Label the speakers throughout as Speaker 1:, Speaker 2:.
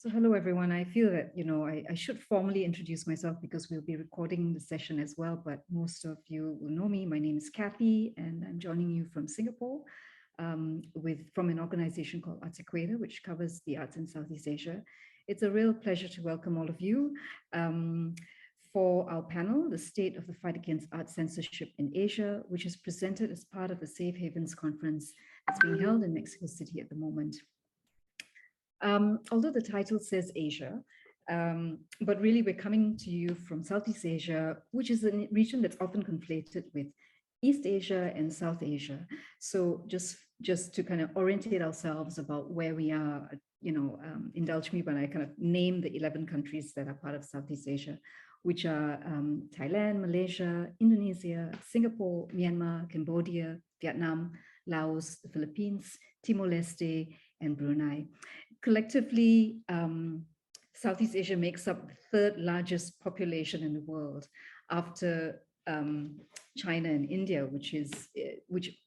Speaker 1: So hello, everyone. I feel that, I should formally introduce myself because we'll be recording the session as well, but most of you will know me. My name is Kathy, and I'm joining you from Singapore from an organization called ArtsEquator, which covers the arts in Southeast Asia. It's a real pleasure to welcome all of you for our panel, The State of the Fight Against Art Censorship in Asia, which is presented as part of the Safe Havens Conference that's being held in Mexico City at the moment. Although the title says Asia, but really we're coming to you from Southeast Asia, which is a region that's often conflated with East Asia and South Asia. So just to kind of orientate ourselves about where we are, indulge me when I kind of name the 11 countries that are part of Southeast Asia, which are Thailand, Malaysia, Indonesia, Singapore, Myanmar, Cambodia, Vietnam, Laos, the Philippines, Timor-Leste, and Brunei. Collectively, Southeast Asia makes up the third largest population in the world after China and India, which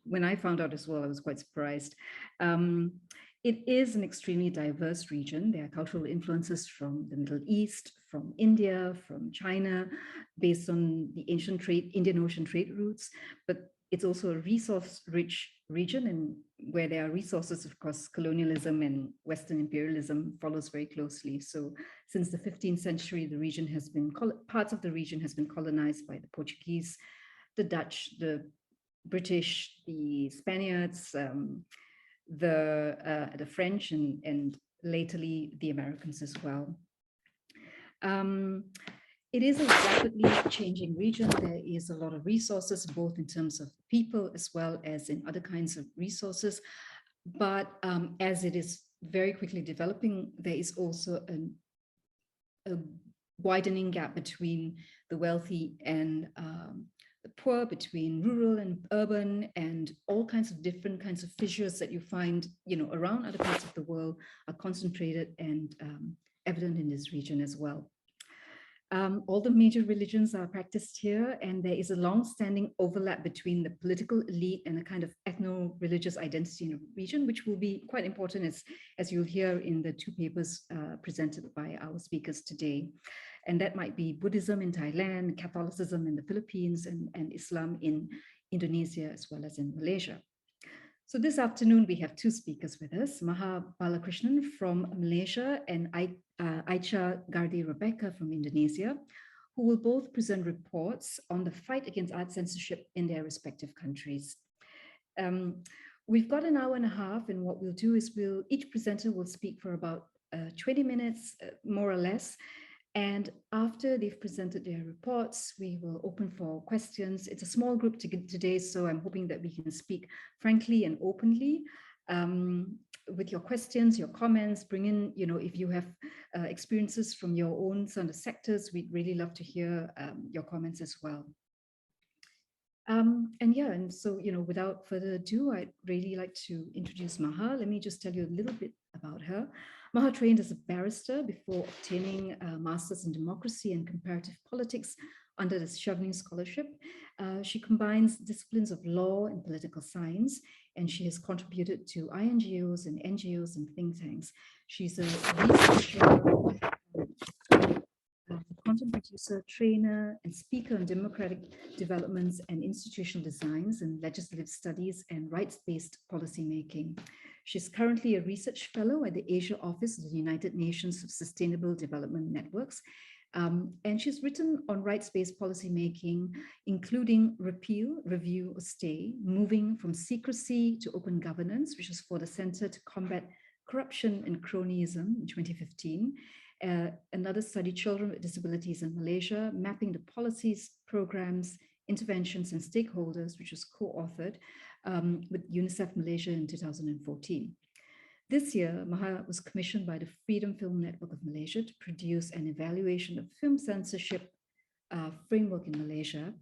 Speaker 1: when I found out as well, I was quite surprised. It is an extremely diverse region. There are cultural influences from the Middle East, from India, from China, based on the ancient Indian Ocean trade routes, but it's also a resource-rich region, and where there are resources, of course, colonialism and Western imperialism follows very closely. So since the 15th century, the region has been, parts of the region has been colonized by the Portuguese, the Dutch, the British, the Spaniards, the French, and latterly the Americans as well. It is a rapidly changing region. There is a lot of resources, both in terms of people as well as in other kinds of resources. But as it is very quickly developing, there is also a widening gap between the wealthy and the poor, between rural and urban, and all kinds of different kinds of fissures that you find, around other parts of the world are concentrated and evident in this region as well. All the major religions are practiced here, and there is a long-standing overlap between the political elite and a kind of ethno-religious identity in the region, which will be quite important as you'll hear in the two papers presented by our speakers today. And that might be Buddhism in Thailand, Catholicism in the Philippines, and Islam in Indonesia, as well as in Malaysia. So this afternoon, we have two speakers with us, Maha Balakrishnan from Malaysia and Aicha Grade Rebecca from Indonesia, who will both present reports on the fight against art censorship in their respective countries. We've got an hour and a half, and what we'll do is each presenter will speak for about 20 minutes, more or less. And after they've presented their reports, we will open for questions. It's a small group today, so I'm hoping that we can speak frankly and openly with your questions, your comments. Bring in, if you have experiences from your own sort of sectors, we'd really love to hear your comments as well. And so, without further ado, I'd really like to introduce Maha. Let me just tell you a little bit about her. Maha trained as a barrister before obtaining a master's in democracy and comparative politics under the Chevening Scholarship. She combines disciplines of law and political science, and she has contributed to INGOs and NGOs and think tanks. She's a researcher, content producer, trainer, and speaker on democratic developments and institutional designs and legislative studies and rights-based policymaking. She's currently a research fellow at the Asia Office of the United Nations Sustainable Development Networks. And she's written on rights-based policymaking, including Repeal, Review, or Stay, Moving from Secrecy to Open Governance, which is for the Center to Combat Corruption and Cronyism in 2015. Another study, Children with Disabilities in Malaysia, Mapping the Policies, Programs, Interventions, and Stakeholders, which was co-authored with UNICEF Malaysia in 2014. This year, Maha was commissioned by the Freedom Film Network of Malaysia to produce an evaluation of film censorship framework in Malaysia.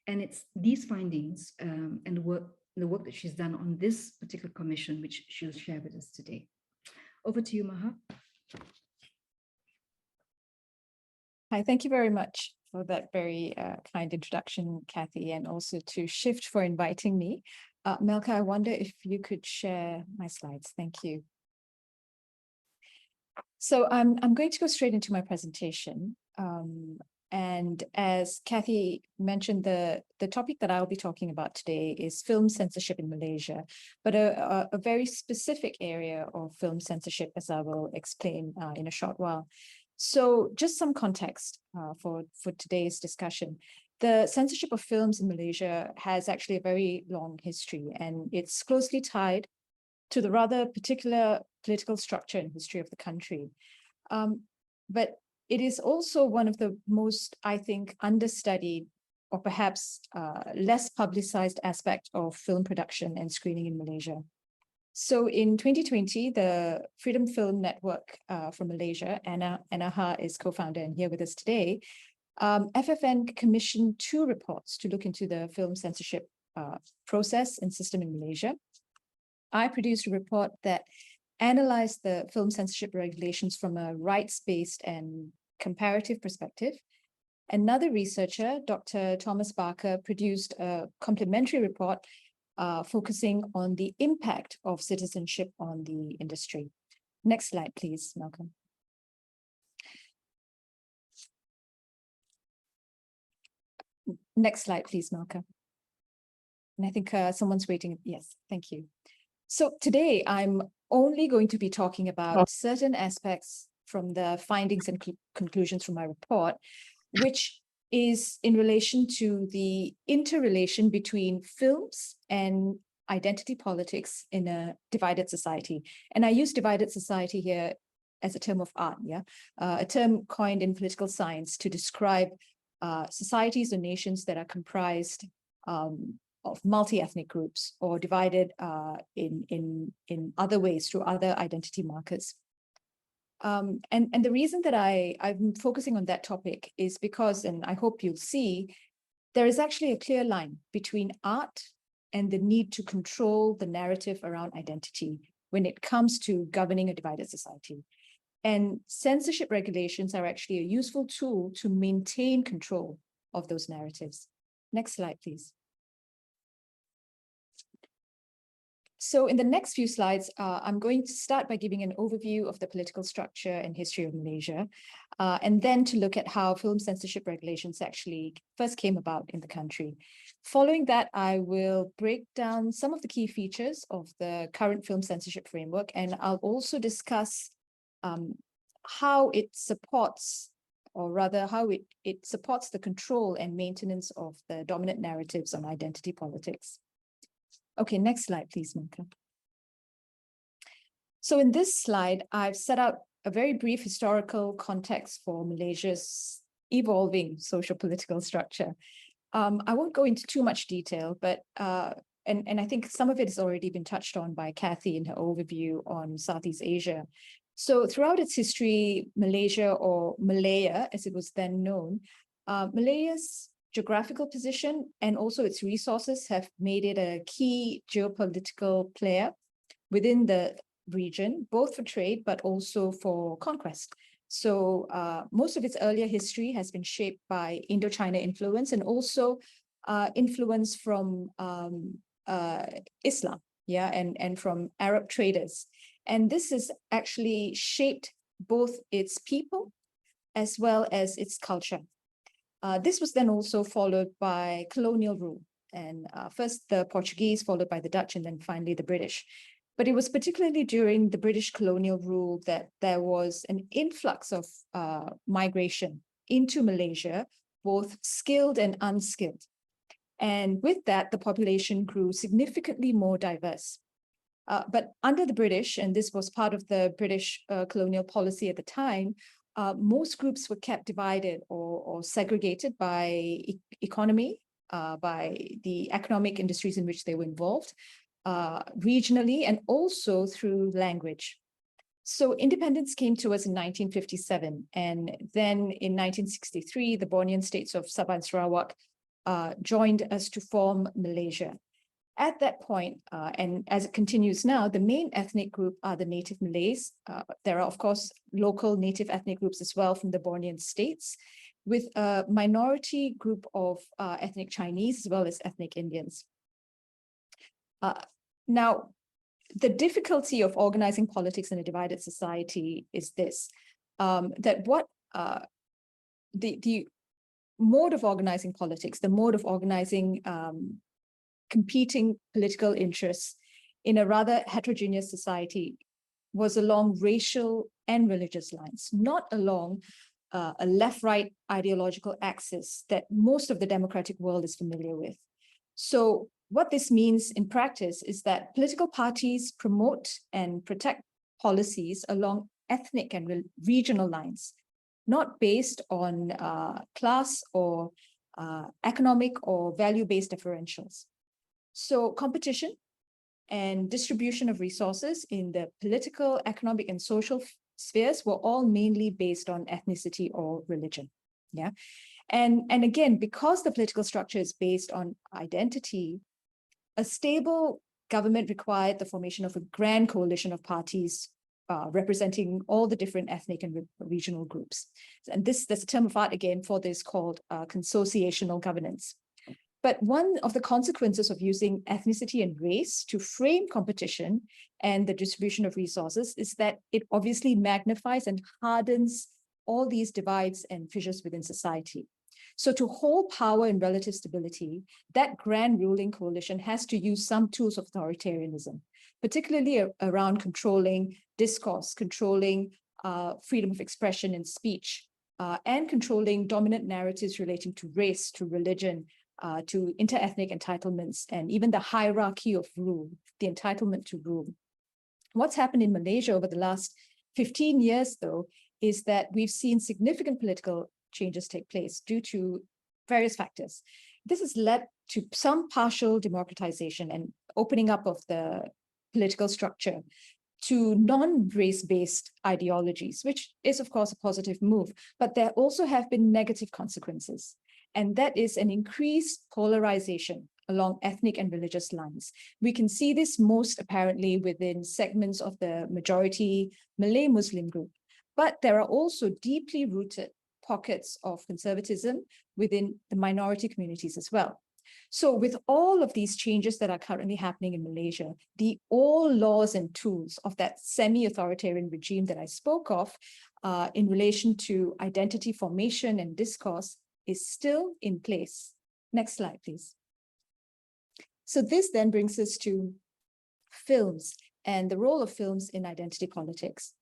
Speaker 1: And it's these findings and the work that she's done on this particular commission, which she'll share with us today. Over to you, Maha.
Speaker 2: Hi, thank you very much for that very kind introduction, Kathy, and also to Shift for inviting me. Melka, I wonder if you could share my slides. Thank you. So I'm going to go straight into my presentation. And as Kathy mentioned, the topic that I'll be talking about today is film censorship in Malaysia, but a very specific area of film censorship, as I will explain in a short while. So just some context for today's discussion. The censorship of films in Malaysia has actually a very long history, and it's closely tied to the rather particular political structure and history of the country. But it is also one of the most, I think, understudied or perhaps less publicized aspect of film production and screening in Malaysia. So in 2020, the Freedom Film Network from Malaysia, Anna Ha is co-founder and here with us today, FFN commissioned 2 reports to look into the film censorship process and system in Malaysia. I produced a report that analyzed the film censorship regulations from a rights-based and comparative perspective. Another researcher, Dr. Thomas Barker, produced a complementary report focusing on the impact of citizenship on the industry. Next slide, please, Malcolm. Next slide, please, Malcolm. And I think someone's waiting. Yes, thank you. So today I'm only going to be talking about certain aspects from the findings and conclusions from my report, which is in relation to the interrelation between films and identity politics in a divided society. And I use divided society here as a term of art, a term coined in political science to describe societies or nations that are comprised of multi-ethnic groups or divided in other ways through other identity markers. And the reason that I'm focusing on that topic is because, and I hope you'll see, there is actually a clear line between art and the need to control the narrative around identity when it comes to governing a divided society. And censorship regulations are actually a useful tool to maintain control of those narratives. Next slide, please. So in the next few slides, I'm going to start by giving an overview of the political structure and history of Malaysia, and then to look at how film censorship regulations actually first came about in the country. Following that, I will break down some of the key features of the current film censorship framework, and I'll also discuss how it supports, or rather how it supports the control and maintenance of the dominant narratives on identity politics. Okay, next slide, please, Monica. So in this slide, I've set out a very brief historical context for Malaysia's evolving social political structure. I won't go into too much detail, but and I think some of it has already been touched on by Kathy in her overview on Southeast Asia. So throughout its history, Malaysia, or Malaya as it was then known, Malaya's geographical position and also its resources have made it a key geopolitical player within the region, both for trade, but also for conquest. So most of its earlier history has been shaped by Indochina influence and also influence from Islam, and from Arab traders. And this has actually shaped both its people as well as its culture. This was then also followed by colonial rule, and first the Portuguese, followed by the Dutch, and then finally the British. But it was particularly during the British colonial rule that there was an influx of migration into Malaysia, both skilled and unskilled. And with that, the population grew significantly more diverse. But under the British, and this was part of the British colonial policy at the time, most groups were kept divided or segregated by economy, by the economic industries in which they were involved, regionally, and also through language. So independence came to us in 1957, and then in 1963, the Bornean states of Sabah and Sarawak joined us to form Malaysia. At that point, and as it continues now, the main ethnic group are the native Malays. There are, of course, local native ethnic groups as well from the Bornean states, with a minority group of ethnic Chinese as well as ethnic Indians. Now, the difficulty of organizing politics in a divided society is this, that the mode of organizing politics, the mode of organizing competing political interests in a rather heterogeneous society was along racial and religious lines, not along a left-right ideological axis that most of the democratic world is familiar with. So what this means in practice is that political parties promote and protect policies along ethnic and regional lines, not based on class or economic or value-based differentials. So competition and distribution of resources in the political, economic, and social spheres were all mainly based on ethnicity or religion. Yeah. And again, because the political structure is based on identity, a stable government required the formation of a grand coalition of parties representing all the different ethnic and regional groups. And there's a term of art again for this called consociational governance. But one of the consequences of using ethnicity and race to frame competition and the distribution of resources is that it obviously magnifies and hardens all these divides and fissures within society. So to hold power and relative stability, that grand ruling coalition has to use some tools of authoritarianism, particularly around controlling discourse, controlling freedom of expression and speech, and controlling dominant narratives relating to race, to religion, to interethnic entitlements, and even the hierarchy of rule, the entitlement to rule. What's happened in Malaysia over the last 15 years, though, is that we've seen significant political changes take place due to various factors. This has led to some partial democratization and opening up of the political structure to non-race-based ideologies, which is, of course, a positive move, but there also have been negative consequences. And that is an increased polarization along ethnic and religious lines. We can see this most apparently within segments of the majority Malay Muslim group, but there are also deeply rooted pockets of conservatism within the minority communities as well. So with all of these changes that are currently happening in Malaysia, the all laws and tools of that semi-authoritarian regime that I spoke of in relation to identity formation and discourse is still in place. Next slide, please. So this then brings us to films and the role of films in identity politics.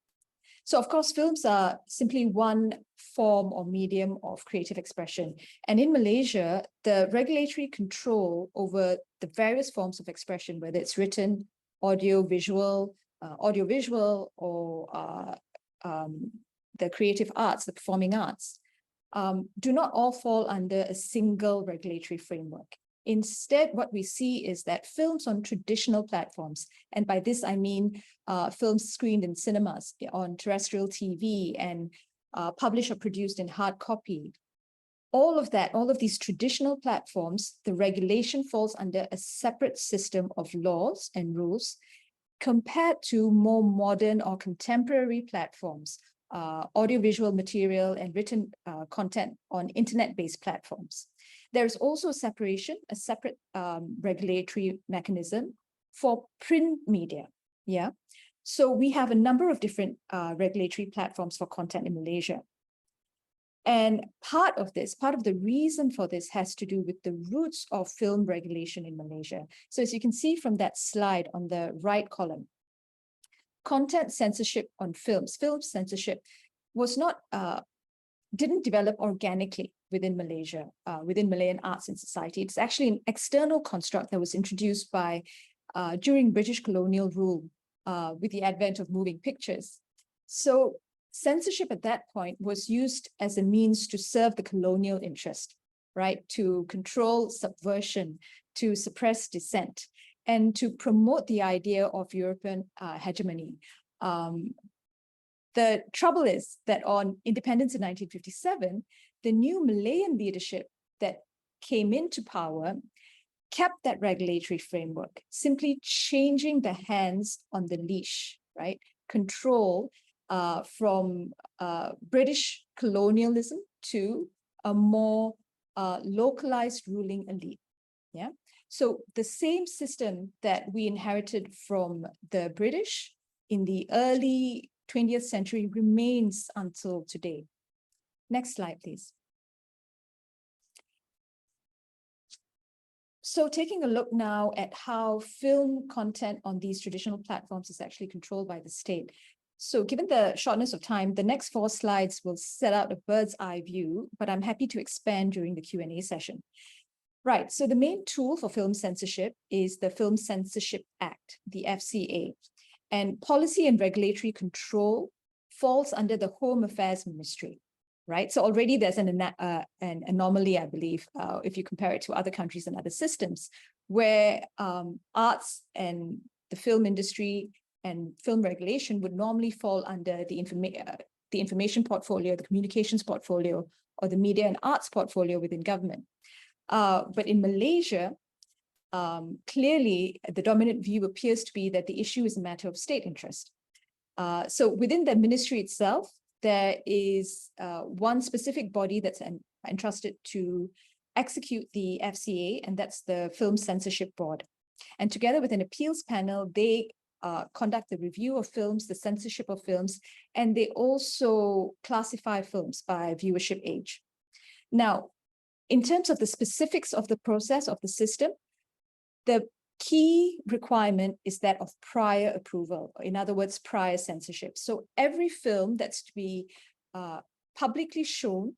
Speaker 2: So of course, films are simply one form or medium of creative expression. And in Malaysia, the regulatory control over the various forms of expression, whether it's written, audiovisual, or the creative arts, the performing arts, do not all fall under a single regulatory framework. Instead, what we see is that films on traditional platforms, and by this I mean films screened in cinemas, on terrestrial TV, and published or produced in hard copy, all of these traditional platforms, the regulation falls under a separate system of laws and rules compared to more modern or contemporary platforms, audiovisual material and written content on internet-based platforms. There's also a separate regulatory mechanism for print media. Yeah. So we have a number of different regulatory platforms for content in Malaysia. And part of the reason for this has to do with the roots of film regulation in Malaysia. So as you can see from that slide on the right column, content censorship on films, film censorship was not, didn't develop organically within Malaysia, within Malayan arts and society. It's actually an external construct that was introduced by, during British colonial rule with the advent of moving pictures. So censorship at that point was used as a means to serve the colonial interest, right? To control subversion, to suppress dissent, and to promote the idea of European hegemony. The trouble is that on independence in 1957, the new Malayan leadership that came into power kept that regulatory framework, simply changing the hands on the leash, right? Control from British colonialism to a more localized ruling elite. Yeah. So the same system that we inherited from the British in the early 20th century remains until today. Next slide, please. So taking a look now at how film content on these traditional platforms is actually controlled by the state. So given the shortness of time, the next 4 slides will set out a bird's eye view, but I'm happy to expand during the Q&A session. Right, so the main tool for film censorship is the Film Censorship Act, the FCA, and policy and regulatory control falls under the Home Affairs Ministry, right? So already there's an anomaly, I believe, if you compare it to other countries and other systems, where arts and the film industry and film regulation would normally fall under the information portfolio, the communications portfolio, or the media and arts portfolio within government. But in Malaysia, clearly the dominant view appears to be that the issue is a matter of state interest. So within the ministry itself, there is one specific body that's entrusted to execute the FCA, and that's the Film Censorship Board. And together with an appeals panel, they conduct the review of films, the censorship of films, and they also classify films by viewership age. Now, in terms of the specifics of the process of the system, the key requirement is that of prior approval, in other words, prior censorship. So every film that's to be publicly shown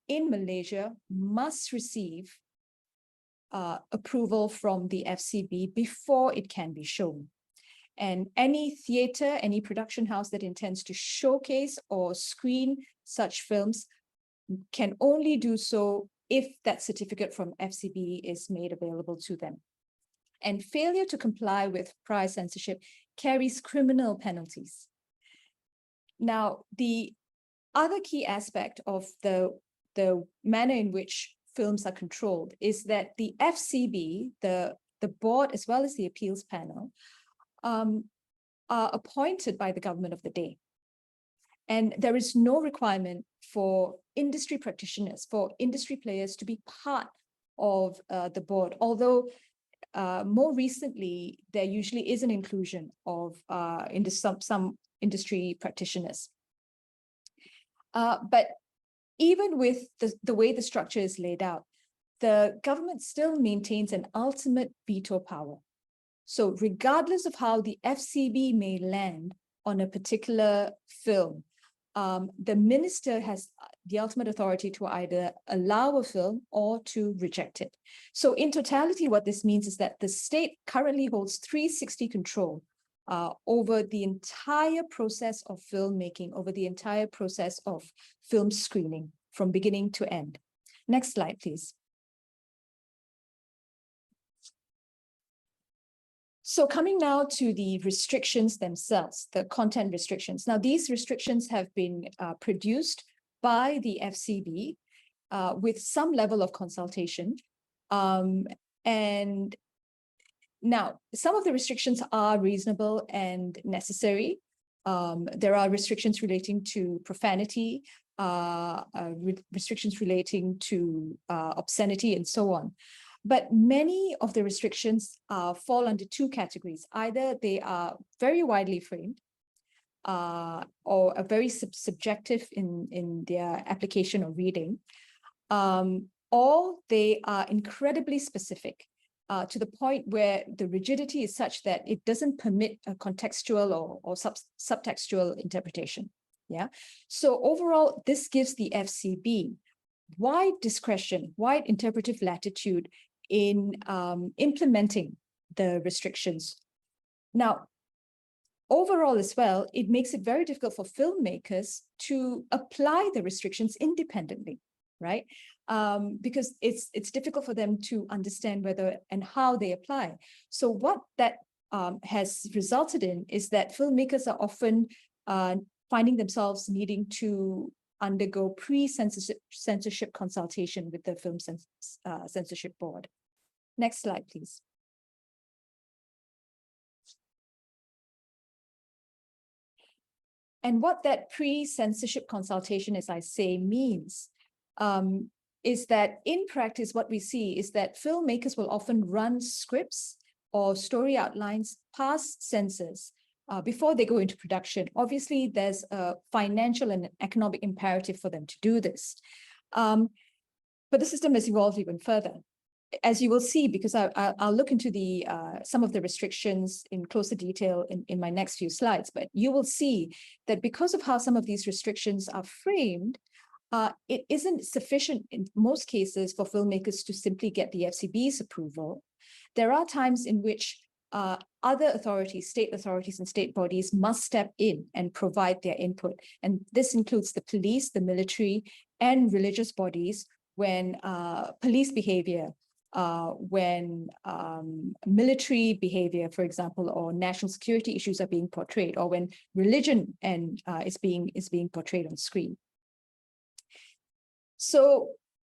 Speaker 2: in Malaysia must receive approval from the FCB before it can be shown. And any theater, any production house that intends to showcase or screen such films can only do so if that certificate from FCB is made available to them. And failure to comply with prior censorship carries criminal penalties. Now, the other key aspect of the manner in which films are controlled is that the FCB, the board, as well as the appeals panel, are appointed by the government of the day. And there is no requirement for industry practitioners, for industry players to be part of the board, although more recently, there usually is an inclusion of some industry practitioners. But even with the way the structure is laid out, the government still maintains an ultimate veto power. So regardless of how the FCB may land on a particular film, the minister has the ultimate authority to either allow a film or to reject it. So in totality, what this means is that the state currently holds 360 control over the entire process of filmmaking, over the entire process of film screening from beginning to end. Next slide, please. So coming now to the restrictions themselves, the content restrictions. Now, these restrictions have been produced by the FCB with some level of consultation. And now, some of the restrictions are reasonable and necessary. There are restrictions relating to profanity, restrictions relating to obscenity, and so on. But many of the restrictions fall under 2 categories. Either they are very widely framed or are very subjective in their application or reading, or they are incredibly specific to the point where the rigidity is such that it doesn't permit a contextual or subtextual interpretation. Yeah. So overall, this gives the FCB wide discretion, wide interpretive latitude in implementing the restrictions. Now, overall as well, it makes it very difficult for filmmakers to apply the restrictions independently, right? Because it's difficult for them to understand whether and how they apply. So what that has resulted in is that filmmakers are often finding themselves needing to undergo pre-censorship consultation with the Film Censorship Board. Next slide, please. And what that pre-censorship consultation, as I say, means is that in practice, what we see is that filmmakers will often run scripts or story outlines past censors before they go into production. Obviously, there's a financial and economic imperative for them to do this. But the system has evolved even further. As you will see, because I'll look into the some of the restrictions in closer detail in my next few slides, but you will see that because of how some of these restrictions are framed, it isn't sufficient in most cases for filmmakers to simply get the FCB's approval. There are times in which other authorities, state authorities and state bodies must step in and provide their input. And this includes the police, the military, and religious bodies when police behavior, when military behavior, for example, or national security issues are being portrayed, or when religion is being portrayed on screen. So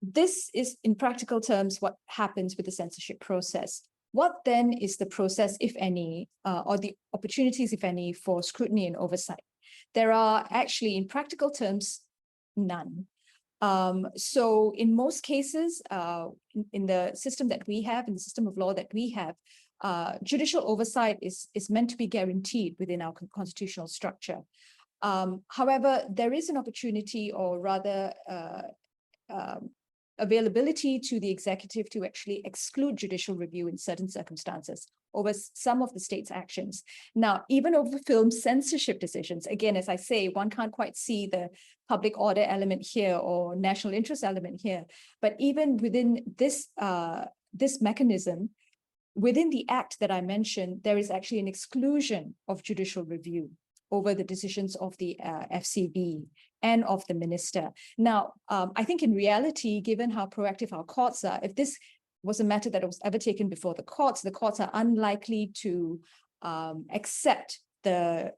Speaker 2: this is, in practical terms, what happens with the censorship process. What then is the process, if any, or the opportunities, if any, for scrutiny and oversight? There are actually, in practical terms, none. So in most cases, in the system that we have, in the system of law that we have, judicial oversight is meant to be guaranteed within our constitutional structure. However, there is an opportunity, or rather availability to the executive to actually exclude judicial review in certain circumstances over some of the state's actions. Now, even over film censorship decisions, again, as I say, one can't quite see the public order element here or national interest element here, but even within this, this mechanism, within the act that I mentioned, there is actually an exclusion of judicial review over the decisions of the FCB and of the minister. Now, I think in reality, given how proactive our courts are, if this was a matter that was ever taken before the courts are unlikely to accept the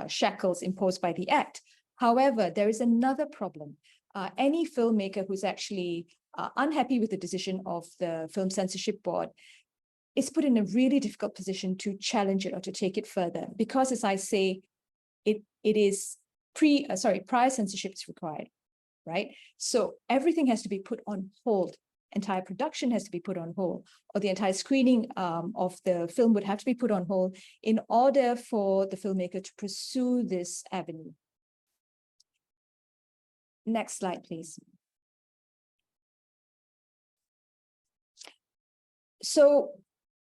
Speaker 2: shackles imposed by the act. However, there is another problem. Any filmmaker who's actually unhappy with the decision of the Film Censorship Board is put in a really difficult position to challenge it or to take it further, because, as I say, it is prior censorship is required, right? So everything has to be put on hold. Entire production has to be put on hold, or the entire screening of the film would have to be put on hold in order for the filmmaker to pursue this avenue. Next slide, please. So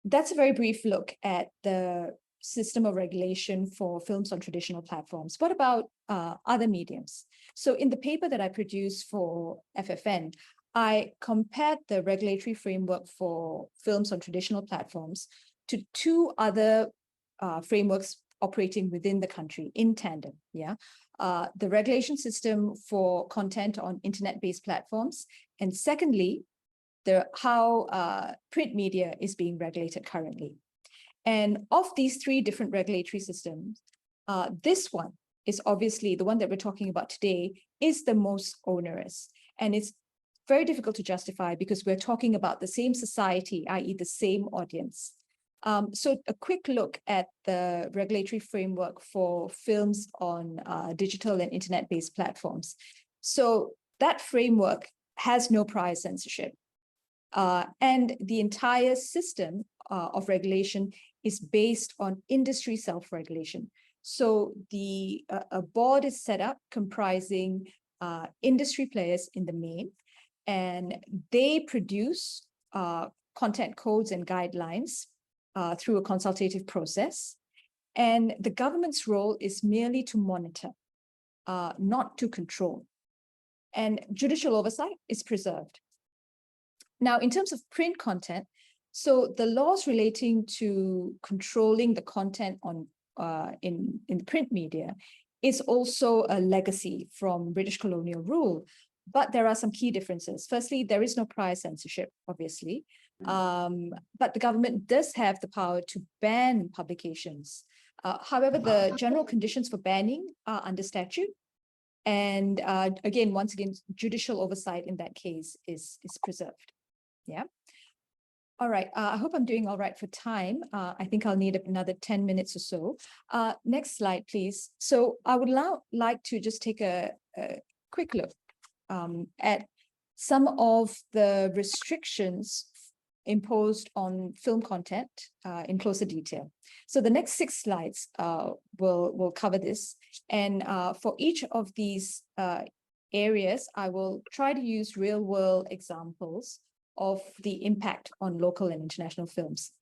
Speaker 2: that's a very brief look at the system of regulation for films on traditional platforms. What about other mediums? So in the paper that I produced for FFN, I compared the regulatory framework for films on traditional platforms to two other frameworks operating within the country in tandem. Yeah, the regulation system for content on internet-based platforms, and secondly, how print media is being regulated currently. And of these three different regulatory systems, this one is obviously the one that we're talking about today is the most onerous. And it's very difficult to justify because we're talking about the same society, i.e. the same audience. So a quick look at the regulatory framework for films on digital and internet-based platforms. So that framework has no prior censorship. And the entire system of regulation is based on industry self-regulation. So a board is set up comprising industry players in the main, and they produce content codes and guidelines through a consultative process. And the government's role is merely to monitor, not to control. And judicial oversight is preserved. Now, in terms of print content, so the laws relating to controlling the content on in the print media is also a legacy from British colonial rule, but there are some key differences. Firstly, there is no prior censorship, obviously, but the government does have the power to ban publications. However, the general conditions for banning are under statute. And once again, judicial oversight in that case is preserved. Yeah. All right. I hope I'm doing all right for time. I think I'll need another 10 minutes or so. Next slide, please. So I would now like to just take a quick look at some of the restrictions imposed on film content in closer detail. So the next 6 slides will cover this. And for each of these areas, I will try to use real-world examples of the impact on local and international films.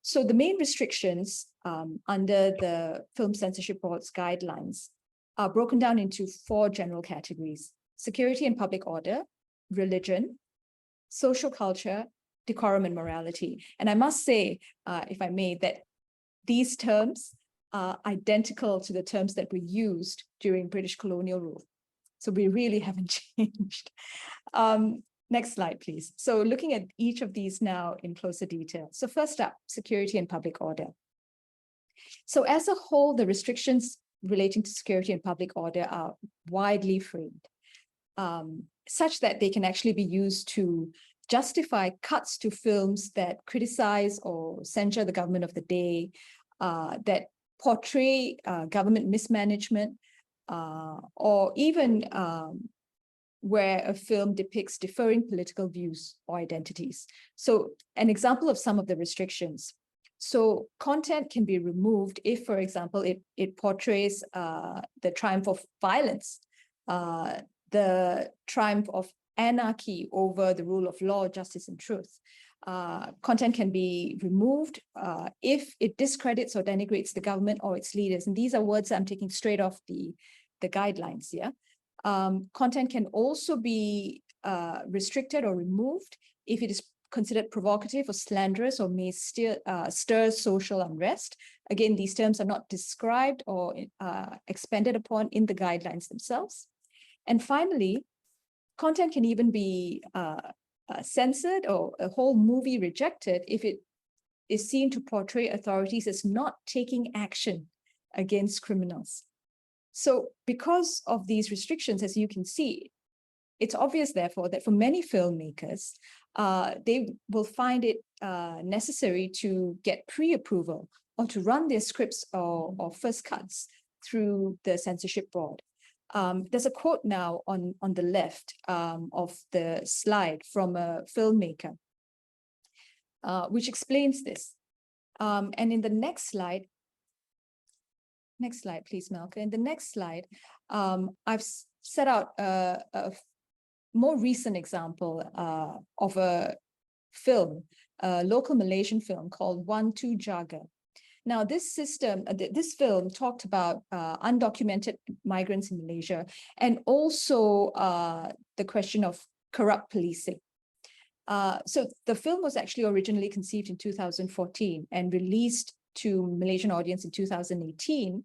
Speaker 2: So the main restrictions under the Film Censorship Board's guidelines are broken down into 4 general categories: security and public order, religion, social culture, decorum and morality. And I must say, if I may, that these terms are identical to the terms that were used during British colonial rule. So we really haven't changed. Next slide, please. So looking at each of these now in closer detail. So first up, security and public order. So as a whole, the restrictions relating to security and public order are widely framed, such that they can actually be used to justify cuts to films that criticize or censure the government of the day, that portray government mismanagement, or even where a film depicts differing political views or identities. So an example of some of the restrictions. So content can be removed if, for example, it portrays the triumph of violence, the triumph of anarchy over the rule of law, justice, and truth. Content can be removed if it discredits or denigrates the government or its leaders. And these are words I'm taking straight off the guidelines, yeah? Content can also be restricted or removed if it is considered provocative or slanderous or may stir social unrest. Again, these terms are not described or expanded upon in the guidelines themselves. And finally, content can even be censored or a whole movie rejected if it is seen to portray authorities as not taking action against criminals. So because of these restrictions, as you can see, it's obvious, therefore, that for many filmmakers, they will find it necessary to get pre-approval or to run their scripts or first cuts through the censorship board. There's a quote now on the left of the slide from a filmmaker, which explains this. And in the next slide, please, Malka. In the next slide, I've set out a more recent example of a film, a local Malaysian film called One Two Jaga. Now, this film talked about undocumented migrants in Malaysia and also the question of corrupt policing. So the film was actually originally conceived in 2014 and released to Malaysian audience in 2018.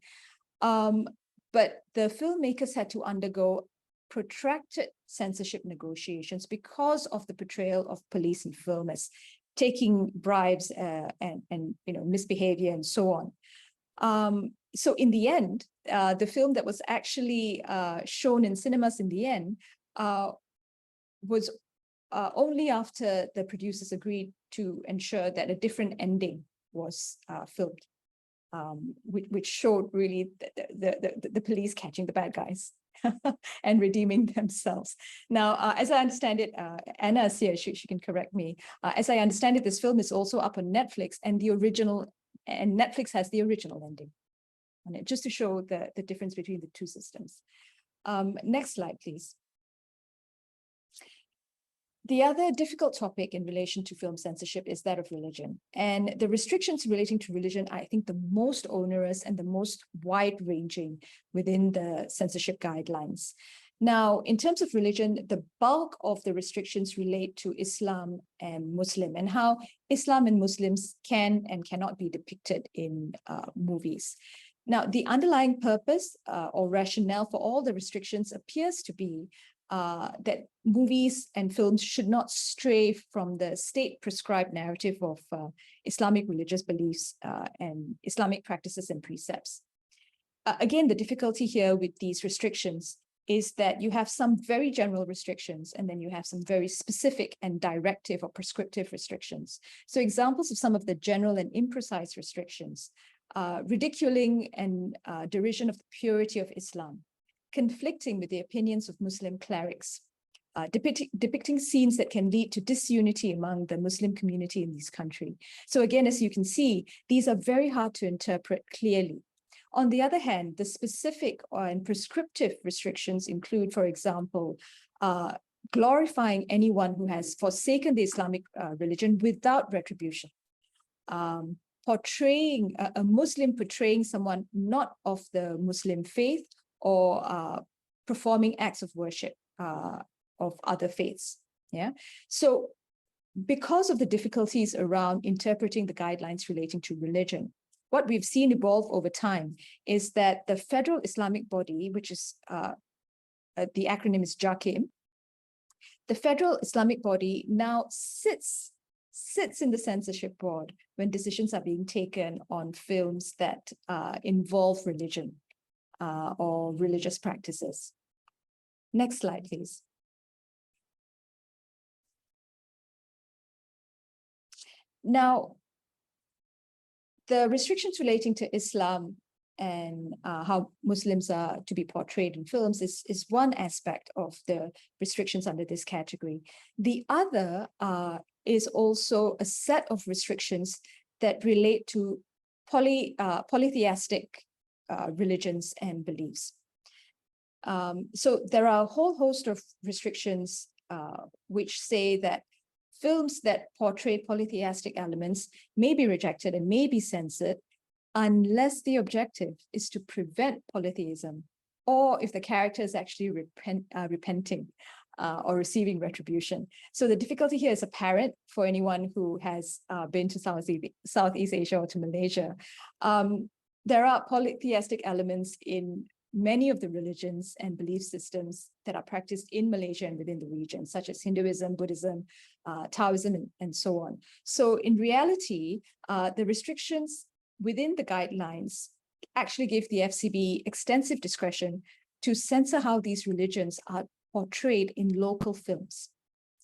Speaker 2: But the filmmakers had to undergo protracted censorship negotiations because of the portrayal of police in film as taking bribes and misbehavior and so on. So in the end, the film that was actually shown in cinemas in the end was only after the producers agreed to ensure that a different ending was filmed, which showed really the police catching the bad guys and redeeming themselves. Now, as I understand it, Anna is here, she can correct me. As I understand it, this film is also up on Netflix, and Netflix has the original ending on it, just to show the difference between the two systems. Next slide, please. The other difficult topic in relation to film censorship is that of religion. And the restrictions relating to religion are, I think, the most onerous and the most wide-ranging within the censorship guidelines. Now, in terms of religion, the bulk of the restrictions relate to Islam and Muslim, and how Islam and Muslims can and cannot be depicted in movies. Now, the underlying purpose or rationale for all the restrictions appears to be that movies and films should not stray from the state-prescribed narrative of Islamic religious beliefs and Islamic practices and precepts. Again, the difficulty here with these restrictions is that you have some very general restrictions, and then you have some very specific and directive or prescriptive restrictions. So examples of some of the general and imprecise restrictions: ridiculing and derision of the purity of Islam, conflicting with the opinions of Muslim clerics, depicting scenes that can lead to disunity among the Muslim community in this country. So again, as you can see, these are very hard to interpret clearly. On the other hand, the specific and prescriptive restrictions include, for example, glorifying anyone who has forsaken the Islamic religion without retribution. Portraying a Muslim portraying someone not of the Muslim faith, or performing acts of worship of other faiths. Yeah. So because of the difficulties around interpreting the guidelines relating to religion, what we've seen evolve over time is that the federal Islamic body, which is the acronym is JAKIM, the federal Islamic body now sits in the censorship board when decisions are being taken on films that involve religion or religious practices. Next slide, please. Now, the restrictions relating to Islam and how Muslims are to be portrayed in films is one aspect of the restrictions under this category. The other is also a set of restrictions that relate to polytheistic religions and beliefs. So there are a whole host of restrictions which say that films that portray polytheistic elements may be rejected and may be censored unless the objective is to prevent polytheism, or if the character is actually repenting or receiving retribution. So the difficulty here is apparent for anyone who has been to Southeast Asia or to Malaysia. There are polytheistic elements in many of the religions and belief systems that are practiced in Malaysia and within the region, such as Hinduism, Buddhism, Taoism, and so on. So in reality, the restrictions within the guidelines actually give the FCB extensive discretion to censor how these religions are portrayed in local films.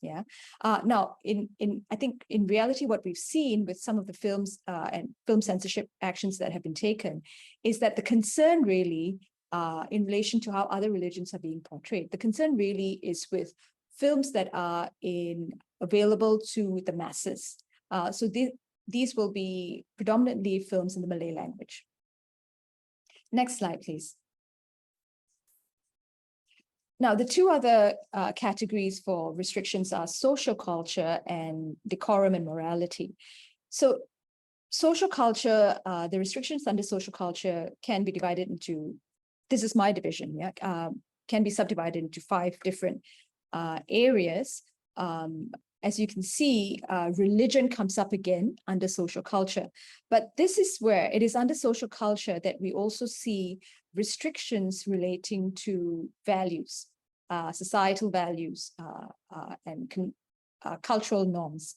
Speaker 2: Yeah. Now, I think in reality, what we've seen with some of the films and film censorship actions that have been taken is that the concern really, in relation to how other religions are being portrayed, the concern really is with films that are available to the masses. So these will be predominantly films in the Malay language. Next slide, please. Now, the two other categories for restrictions are social culture and decorum and morality. So social culture, the restrictions under social culture can be divided into, this is my division, yeah, can be subdivided into 5 different areas. As you can see, religion comes up again under social culture. But this is where it is under social culture that we also see restrictions relating to values, societal values, and cultural norms.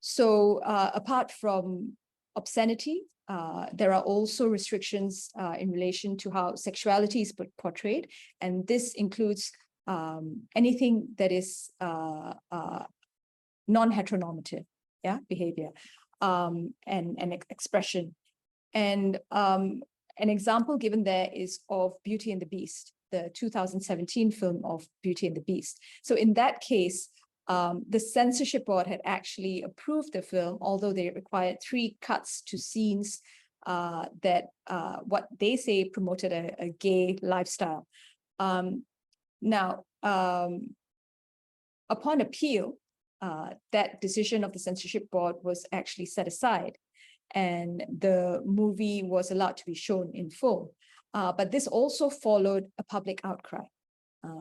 Speaker 2: So apart from obscenity, there are also restrictions in relation to how sexuality is portrayed. And this includes anything that is non-heteronormative, yeah, behavior and expression. And an example given there is of Beauty and the Beast, the 2017 film of Beauty and the Beast. So in that case, the censorship board had actually approved the film, although they required 3 cuts to scenes that what they say promoted a gay lifestyle. Now, upon appeal, that decision of the censorship board was actually set aside, and the movie was allowed to be shown in full. But this also followed a public outcry.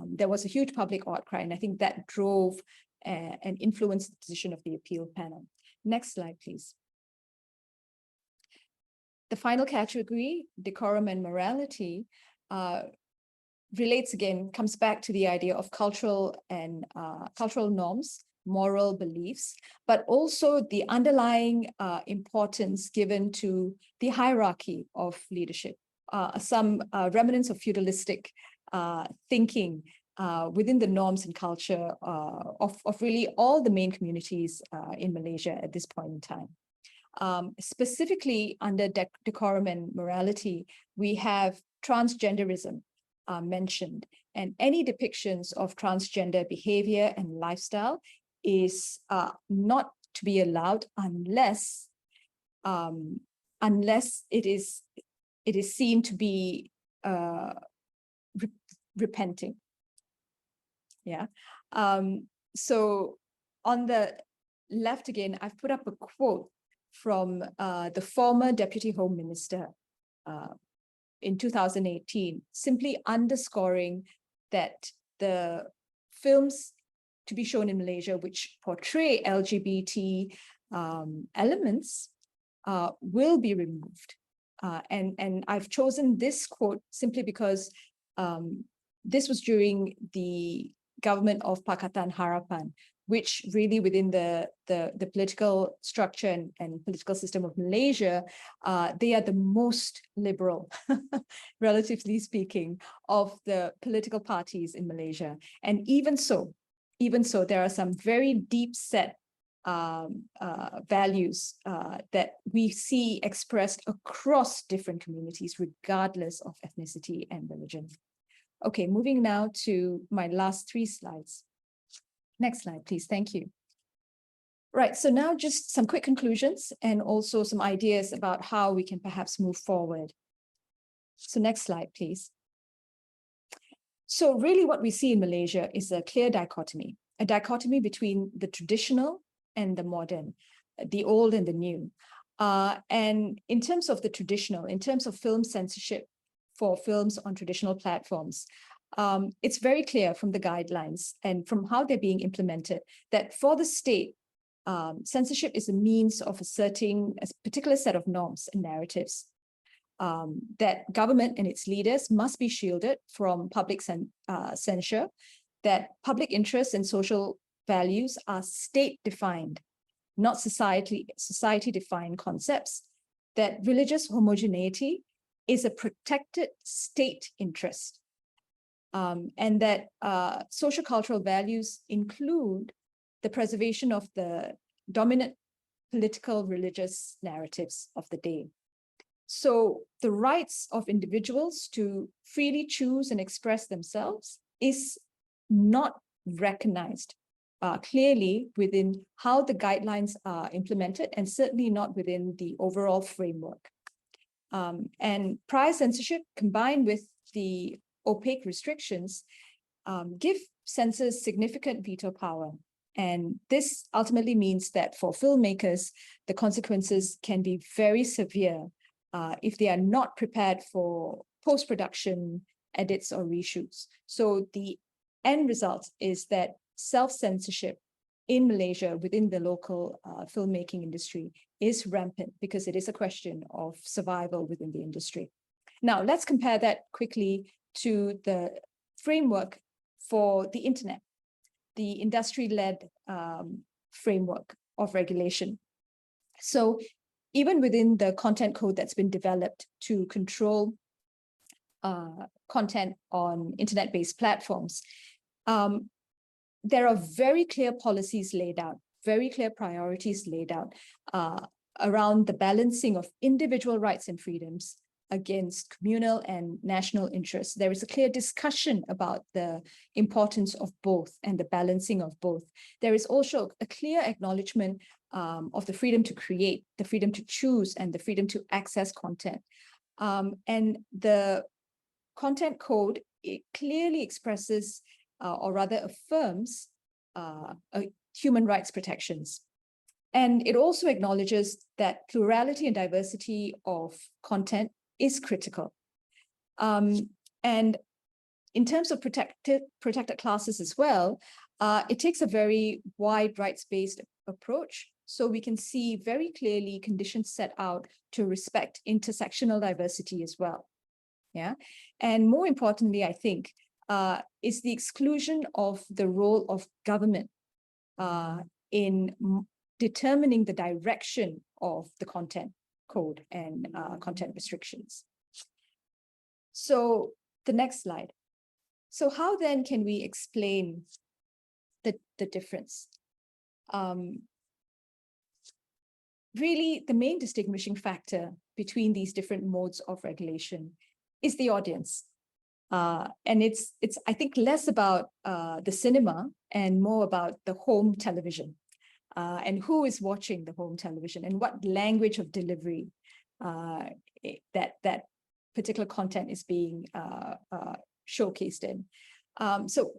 Speaker 2: There was a huge public outcry, and I think that drove and influenced the decision of the appeal panel. Next slide, please. The final category, decorum and morality, relates again, comes back to the idea of cultural and cultural norms, moral beliefs, but also the underlying importance given to the hierarchy of leadership. Some remnants of feudalistic thinking within the norms and culture of really all the main communities in Malaysia at this point in time. Specifically under decorum and morality, we have transgenderism are mentioned. And any depictions of transgender behavior and lifestyle is not to be allowed unless it is seen to be repenting. Yeah. So on the left again, I've put up a quote from the former Deputy Home Minister in 2018, simply underscoring that the films to be shown in Malaysia, which portray LGBT elements, will be removed. And I've chosen this quote simply because this was during the government of Pakatan Harapan, which really within the political structure and political system of Malaysia, they are the most liberal, relatively speaking, of the political parties in Malaysia. And even so, there are some very deep set values that we see expressed across different communities, regardless of ethnicity and religion. Okay, moving now to my last 3 slides. Next slide, please. Thank you. Right, so now just some quick conclusions and also some ideas about how we can perhaps move forward. So next slide, please. So really what we see in Malaysia is a clear dichotomy between the traditional and the modern, the old and the new. And in terms of the traditional, in terms of film censorship for films on traditional platforms, it's very clear from the guidelines and from how they're being implemented that for the state, censorship is a means of asserting a particular set of norms and narratives, that government and its leaders must be shielded from public censure, that public interests and social values are state-defined, not society-defined concepts, that religious homogeneity is a protected state interest, and that social cultural values include the preservation of the dominant political religious narratives of the day. So the rights of individuals to freely choose and express themselves is not recognized clearly within how the guidelines are implemented, and certainly not within the overall framework. And prior censorship combined with the opaque restrictions give censors significant veto power. And this ultimately means that for filmmakers, the consequences can be very severe if they are not prepared for post-production edits or reshoots. So the end result is that self-censorship in Malaysia within the local filmmaking industry is rampant because it is a question of survival within the industry. Now, let's compare that quickly to the framework for the internet, the industry-led framework of regulation. So even within the content code that's been developed to control content on internet-based platforms, there are very clear policies laid out, very clear priorities laid out around the balancing of individual rights and freedoms against communal and national interests. There is a clear discussion about the importance of both and the balancing of both. There is also a clear acknowledgement of the freedom to create, the freedom to choose, and the freedom to access content. And the content code, it clearly expresses or rather affirms human rights protections. And it also acknowledges that plurality and diversity of content is critical. And in terms of protected classes as well, it takes a very wide rights-based approach. So we can see very clearly conditions set out to respect intersectional diversity as well. Yeah. And more importantly, I think, is the exclusion of the role of government in determining the direction of the content code and content restrictions. So the next slide. So how then can we explain the difference? Really, the main distinguishing factor between these different modes of regulation is the audience. And it's I think less about the cinema and more about the home television and who is watching the home television and what language of delivery that particular content is being showcased in. So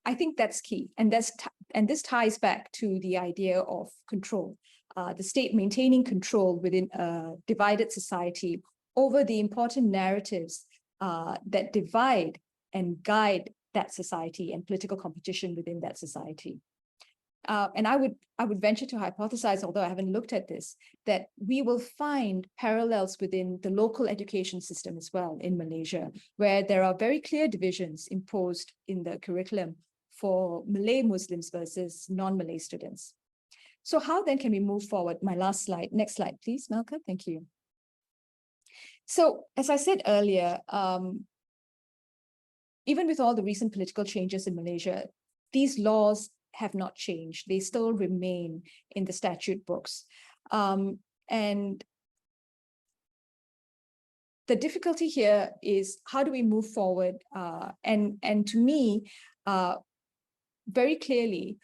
Speaker 2: I think that's key, and this ties back to the idea of control, the state maintaining control within a divided society over the important narratives that divide and guide that society and political competition within that society. And I would venture to hypothesize, although I haven't looked at this, that we will find parallels within the local education system as well in Malaysia, where there are very clear divisions imposed in the curriculum for Malay Muslims versus non-Malay students. So how then can we move forward? My last slide. Next slide, please, Melka. Thank you. So as I said earlier, even with all the recent political changes in Malaysia, these laws have not changed. They still remain in the statute books. And the difficulty here is how do we move forward? And to me, very clearly,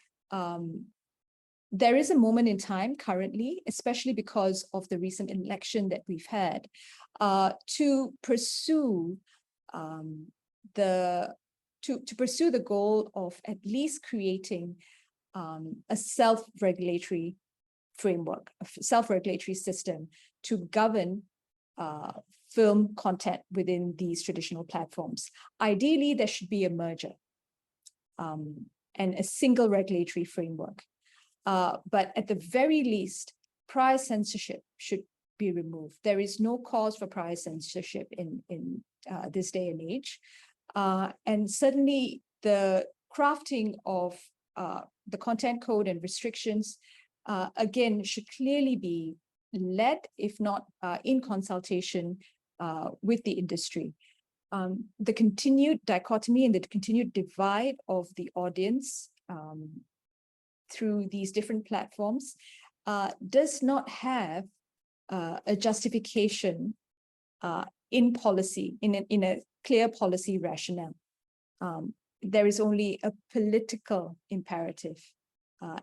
Speaker 2: there is a moment in time currently, especially because of the recent election that we've had, to pursue the goal of at least creating a self-regulatory framework, a self-regulatory system to govern film content within these traditional platforms. Ideally, there should be a merger and a single regulatory framework. But at the very least, prior censorship should be removed. There is no cause for prior censorship in this day and age. And certainly the crafting of the content code and restrictions, again, should clearly be led, if not in consultation with the industry. The continued dichotomy and the continued divide of the audience through these different platforms does not have a justification in policy, in a clear policy rationale. There is only a political imperative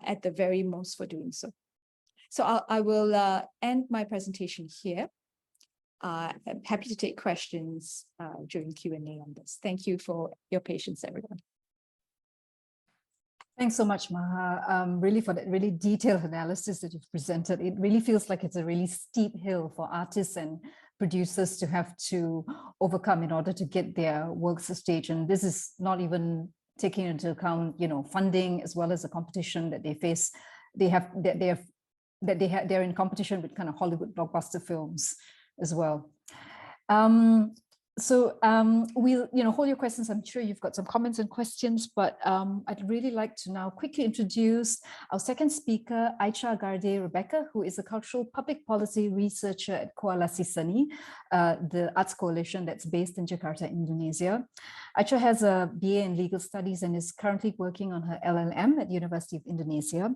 Speaker 2: at the very most for doing so. So I will end my presentation here. I'm happy to take questions during Q&A on this. Thank you for your patience, everyone.
Speaker 1: Thanks so much, Maha, really for that really detailed analysis that you've presented. It really feels like it's a really steep hill for artists and producers to have to overcome in order to get their works to stage. And this is not even taking into account, you know, funding as well as the competition that they face. They're in competition with kind of Hollywood blockbuster films as well. So we'll, hold your questions. I'm sure you've got some comments and questions, but I'd really like to now quickly introduce our second speaker, Aicha Grade Rebecca, who is a cultural public policy researcher at Koalisi Seni, the Arts Coalition that's based in Jakarta, Indonesia. Aicha has a BA in legal studies and is currently working on her LLM at University of Indonesia.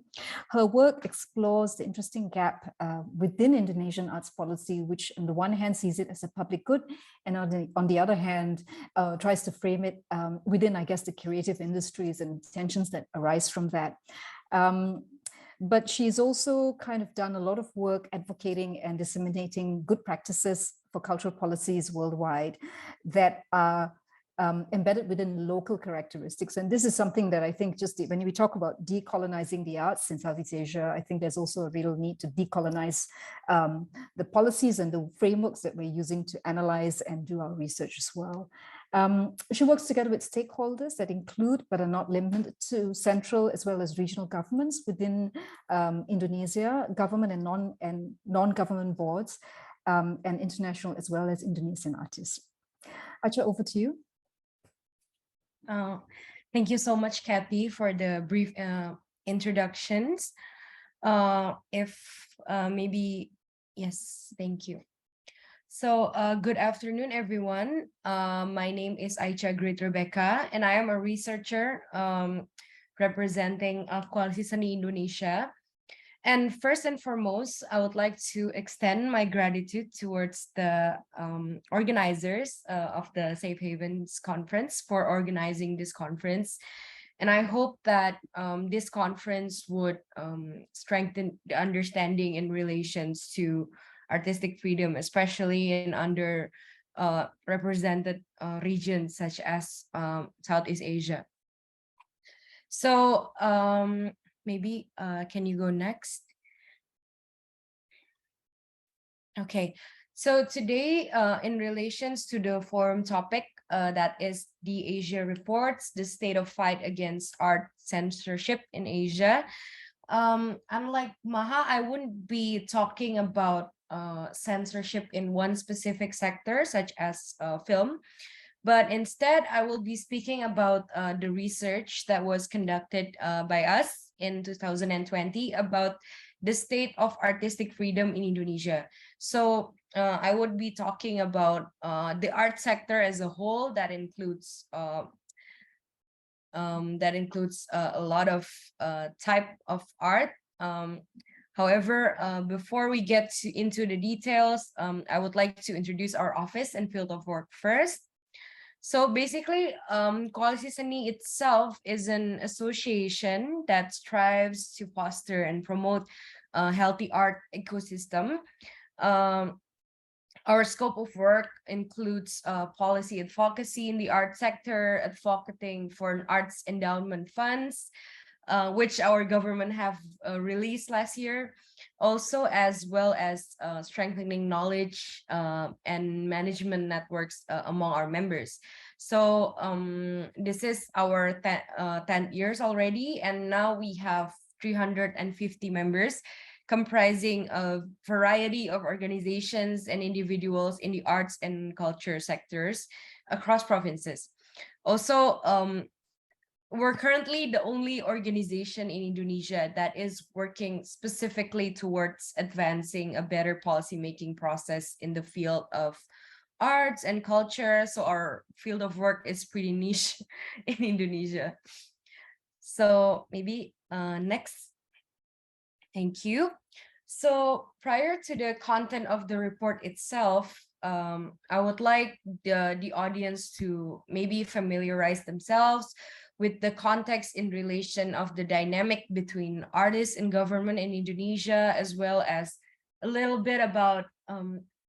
Speaker 1: Her work explores the interesting gap within Indonesian arts policy, which on the one hand sees it as a public good, and on the other hand, tries to frame it within, I guess, the creative industries and tensions that arise from that. But she's also kind of done a lot of work advocating and disseminating good practices for cultural policies worldwide that are embedded within local characteristics. And this is something that I think just when we talk about decolonizing the arts in Southeast Asia, I think there's also a real need to decolonize the policies and the frameworks that we're using to analyze and do our research as well. She works together with stakeholders that include, but are not limited to, central as well as regional governments within Indonesia, government and non-government boards, and international as well as Indonesian artists. Aicha, over to you.
Speaker 3: Thank you so much, Kathy, for the brief introductions. Yes, thank you. So good afternoon, everyone. My name is Aicha Grade Rebecca, and I am a researcher representing Koalisi Seni Indonesia. And first and foremost, I would like to extend my gratitude towards the organizers of the Safe Havens Conference for organizing this conference. And I hope that this conference would strengthen the understanding in relations to artistic freedom, especially in under represented regions such as Southeast Asia. So maybe can you go next? Okay, so today in relations to the forum topic that is the Asia Reports, the state of fight against art censorship in Asia. Unlike Maha, I wouldn't be talking about censorship in one specific sector, such as film, but instead I will be speaking about the research that was conducted by us in 2020 about the state of artistic freedom in Indonesia. So I would be talking about the art sector as a whole. That includes a lot of type of art. However, before we get into the details, I would like to introduce our office and field of work first. So basically, Koalisi Seni itself is an association that strives to foster and promote a healthy art ecosystem. Our scope of work includes policy advocacy in the art sector, advocating for arts endowment funds, which our government have released last year, also as well as strengthening knowledge and management networks among our members. So this is our 10 years already, and now we have 350 members, comprising a variety of organizations and individuals in the arts and culture sectors across provinces. Also, we're currently the only organization in Indonesia that is working specifically towards advancing a better policymaking process in the field of arts and culture. So our field of work is pretty niche in Indonesia. So maybe next. Thank you. So prior to the content of the report itself, I would like the audience to maybe familiarize themselves with the context in relation of the dynamic between artists and government in Indonesia, as well as a little bit about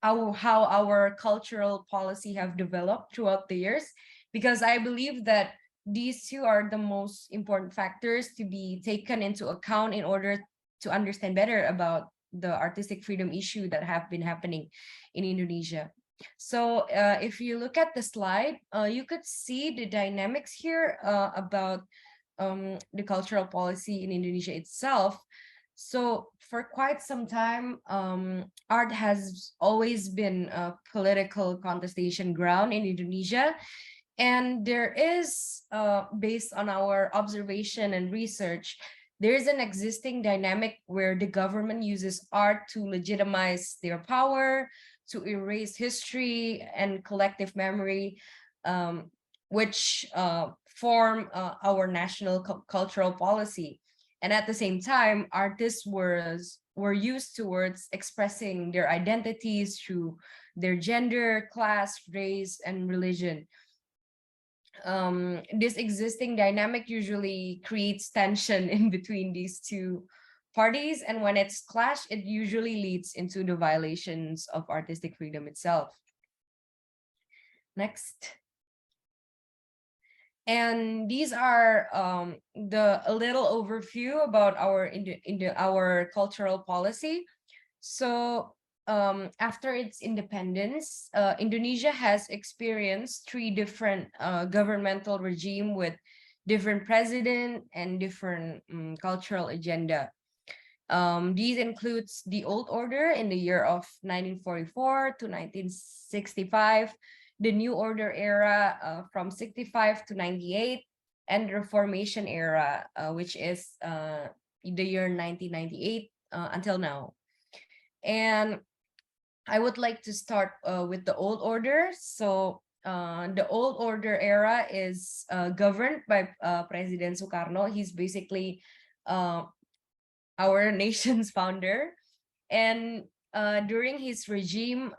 Speaker 3: how our cultural policy have developed throughout the years, because I believe that these two are the most important factors to be taken into account in order to understand better about the artistic freedom issue that have been happening in Indonesia. So if you look at the slide, you could see the dynamics here about the cultural policy in Indonesia itself. So for quite some time, art has always been a political contestation ground in Indonesia. And there is, based on our observation and research, there is an existing dynamic where the government uses art to legitimize their power, to erase history and collective memory, which form our national cultural policy. And at the same time, artists were used towards expressing their identities through their gender, class, race, and religion. This existing dynamic usually creates tension in between these two parties, and when it's clash, it usually leads into the violations of artistic freedom itself. Next. And these are a little overview about our cultural policy. So after its independence, Indonesia has experienced 3 different governmental regime with different president and different cultural agenda. These includes the old order in the year of 1944 to 1965, the new order era from 65 to 98, and the Reformation era, which is the year 1998 until now. And I would like to start with the old order. So the old order era is governed by President Sukarno. He's basically our nation's founder. And during his regime,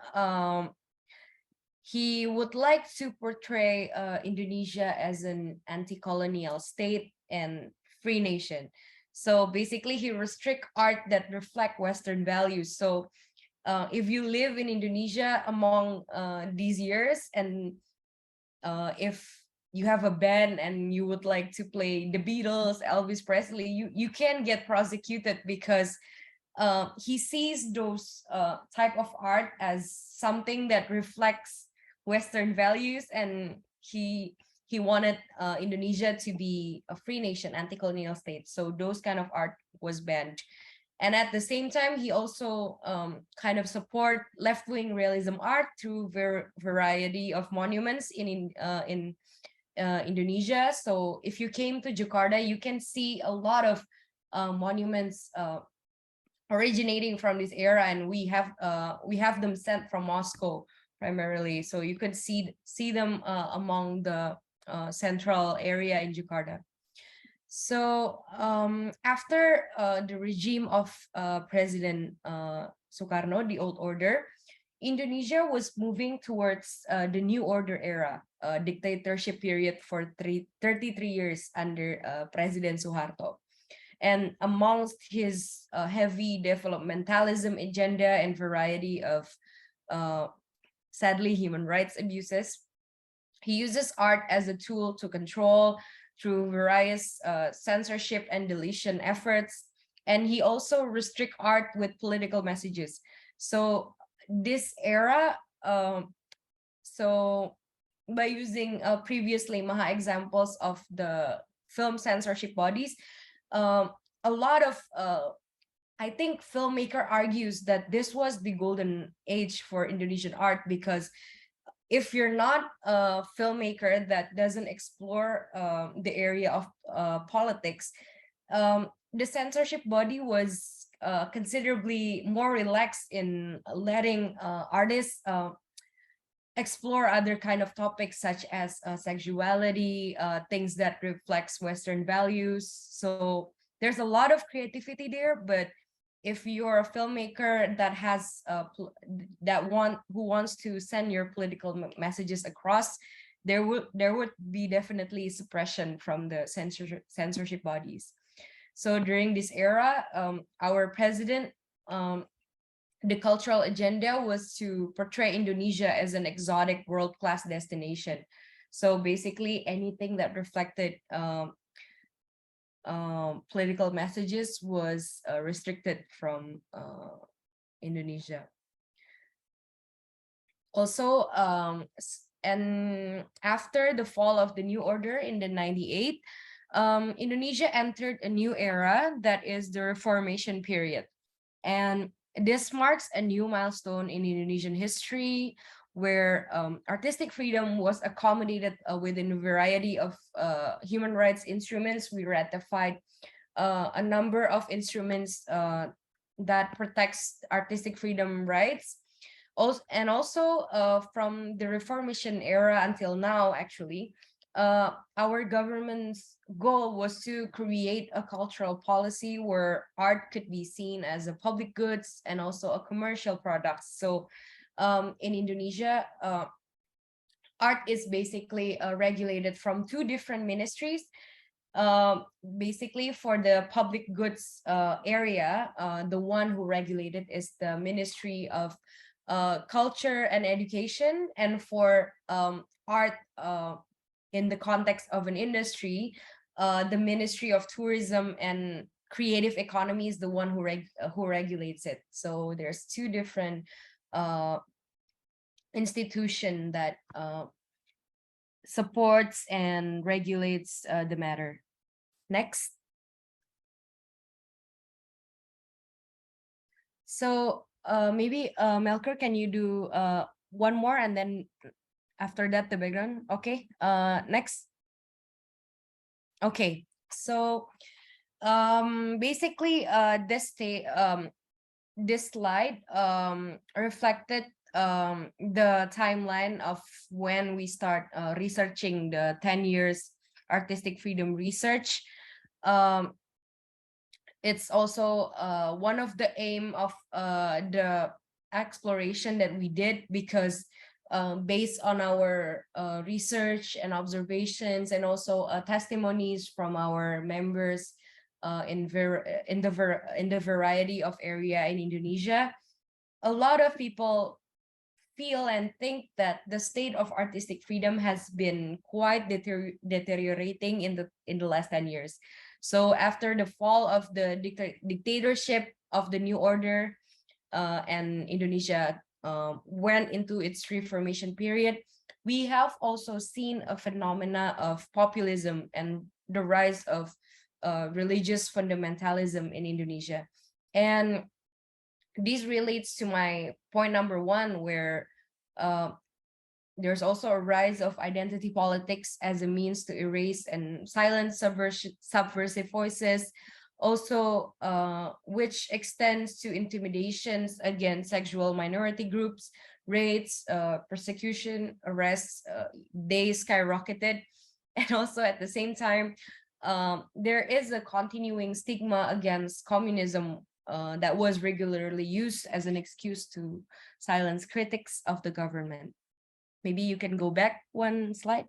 Speaker 3: he would like to portray Indonesia as an anti-colonial state and free nation. So basically, he restrict art that reflect Western values. So if you live in Indonesia among these years, and if you have a band and you would like to play the Beatles, Elvis Presley, you can get prosecuted because he sees those type of art as something that reflects Western values, and he wanted Indonesia to be a free nation, anti-colonial state. So those kind of art was banned. And at the same time, he also kind of support left-wing realism art through variety of monuments in Indonesia. So if you came to Jakarta, you can see a lot of monuments originating from this era, and we have them sent from Moscow primarily. So you could see them among the central area in Jakarta. So after the regime of President Sukarno, the old order, Indonesia was moving towards the new order era, dictatorship period for 33 years under President Suharto. And amongst his heavy developmentalism agenda and variety of, sadly, human rights abuses, he uses art as a tool to control through various censorship and deletion efforts. And he also restrict art with political messages. So this era, so by using previously Maha examples of the film censorship bodies, a lot of, I think filmmaker argues that this was the golden age for Indonesian art, because if you're not a filmmaker that doesn't explore the area of politics, the censorship body was considerably more relaxed in letting artists explore other kind of topics such as sexuality, things that reflects Western values. So there's a lot of creativity there, but if you're a filmmaker that has who wants to send your political messages across, there would be definitely suppression from the censorship bodies. So during this era, our president, the cultural agenda was to portray Indonesia as an exotic world-class destination. So basically anything that reflected political messages was restricted from Indonesia. Also, and after the fall of the new order in the 98, Indonesia entered a new era, that is the Reformation period. And this marks a new milestone in Indonesian history, where artistic freedom was accommodated within a variety of human rights instruments. We ratified a number of instruments that protects artistic freedom rights. Also, from the Reformation era until now, actually, our government's goal was to create a cultural policy where art could be seen as a public goods and also a commercial product. So in Indonesia, art is basically regulated from two different ministries. Basically, for the public goods area, the one who regulated is the Ministry of Culture and Education, and for art in the context of an industry, the Ministry of Tourism and Creative Economy is the one who regulates it. So there's two different institution that supports and regulates the matter. Next. So maybe Melker, can you do one more, and then after that the background? Okay. Next. Okay. So basically this slide reflected the timeline of when we start researching the 10 years artistic freedom research. it's also one of the aim of the exploration that we did, because based on our research and observations, and also testimonies from our members in the variety of area in Indonesia, a lot of people feel and think that the state of artistic freedom has been quite deteriorating in the last 10 years. So after the fall of the dictatorship of the new order, and Indonesia went into its reformation period, we have also seen a phenomena of populism and the rise of religious fundamentalism in Indonesia. And this relates to my point number one, where uh, there's also a rise of identity politics as a means to erase and silence subversive voices, also which extends to intimidations against sexual minority groups, raids, persecution, arrests. They skyrocketed. And also at the same time, there is a continuing stigma against communism that was regularly used as an excuse to silence critics of the government. Maybe you can go back one slide.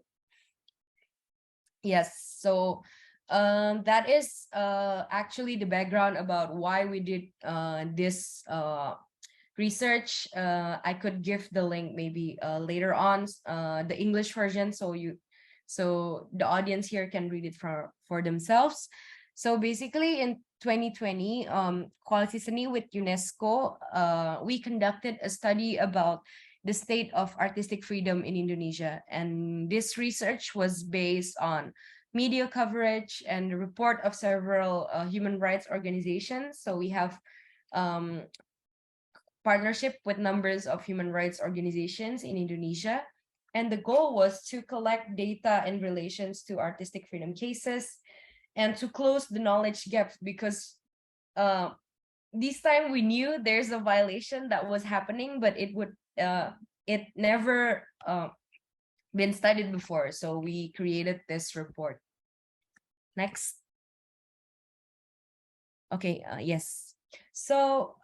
Speaker 3: Yes, so that is actually the background about why we did this research. I could give the link maybe later on, the English version, so the audience here can read it for themselves. So basically in 2020, Koalisi Seni with UNESCO, we conducted a study about the state of artistic freedom in Indonesia. And this research was based on media coverage and the report of several human rights organizations. So we have partnership with numbers of human rights organizations in Indonesia. And the goal was to collect data in relations to artistic freedom cases and to close the knowledge gaps, because this time we knew there's a violation that was happening, but it never been studied before. So we created this report. Next. Okay, yes. So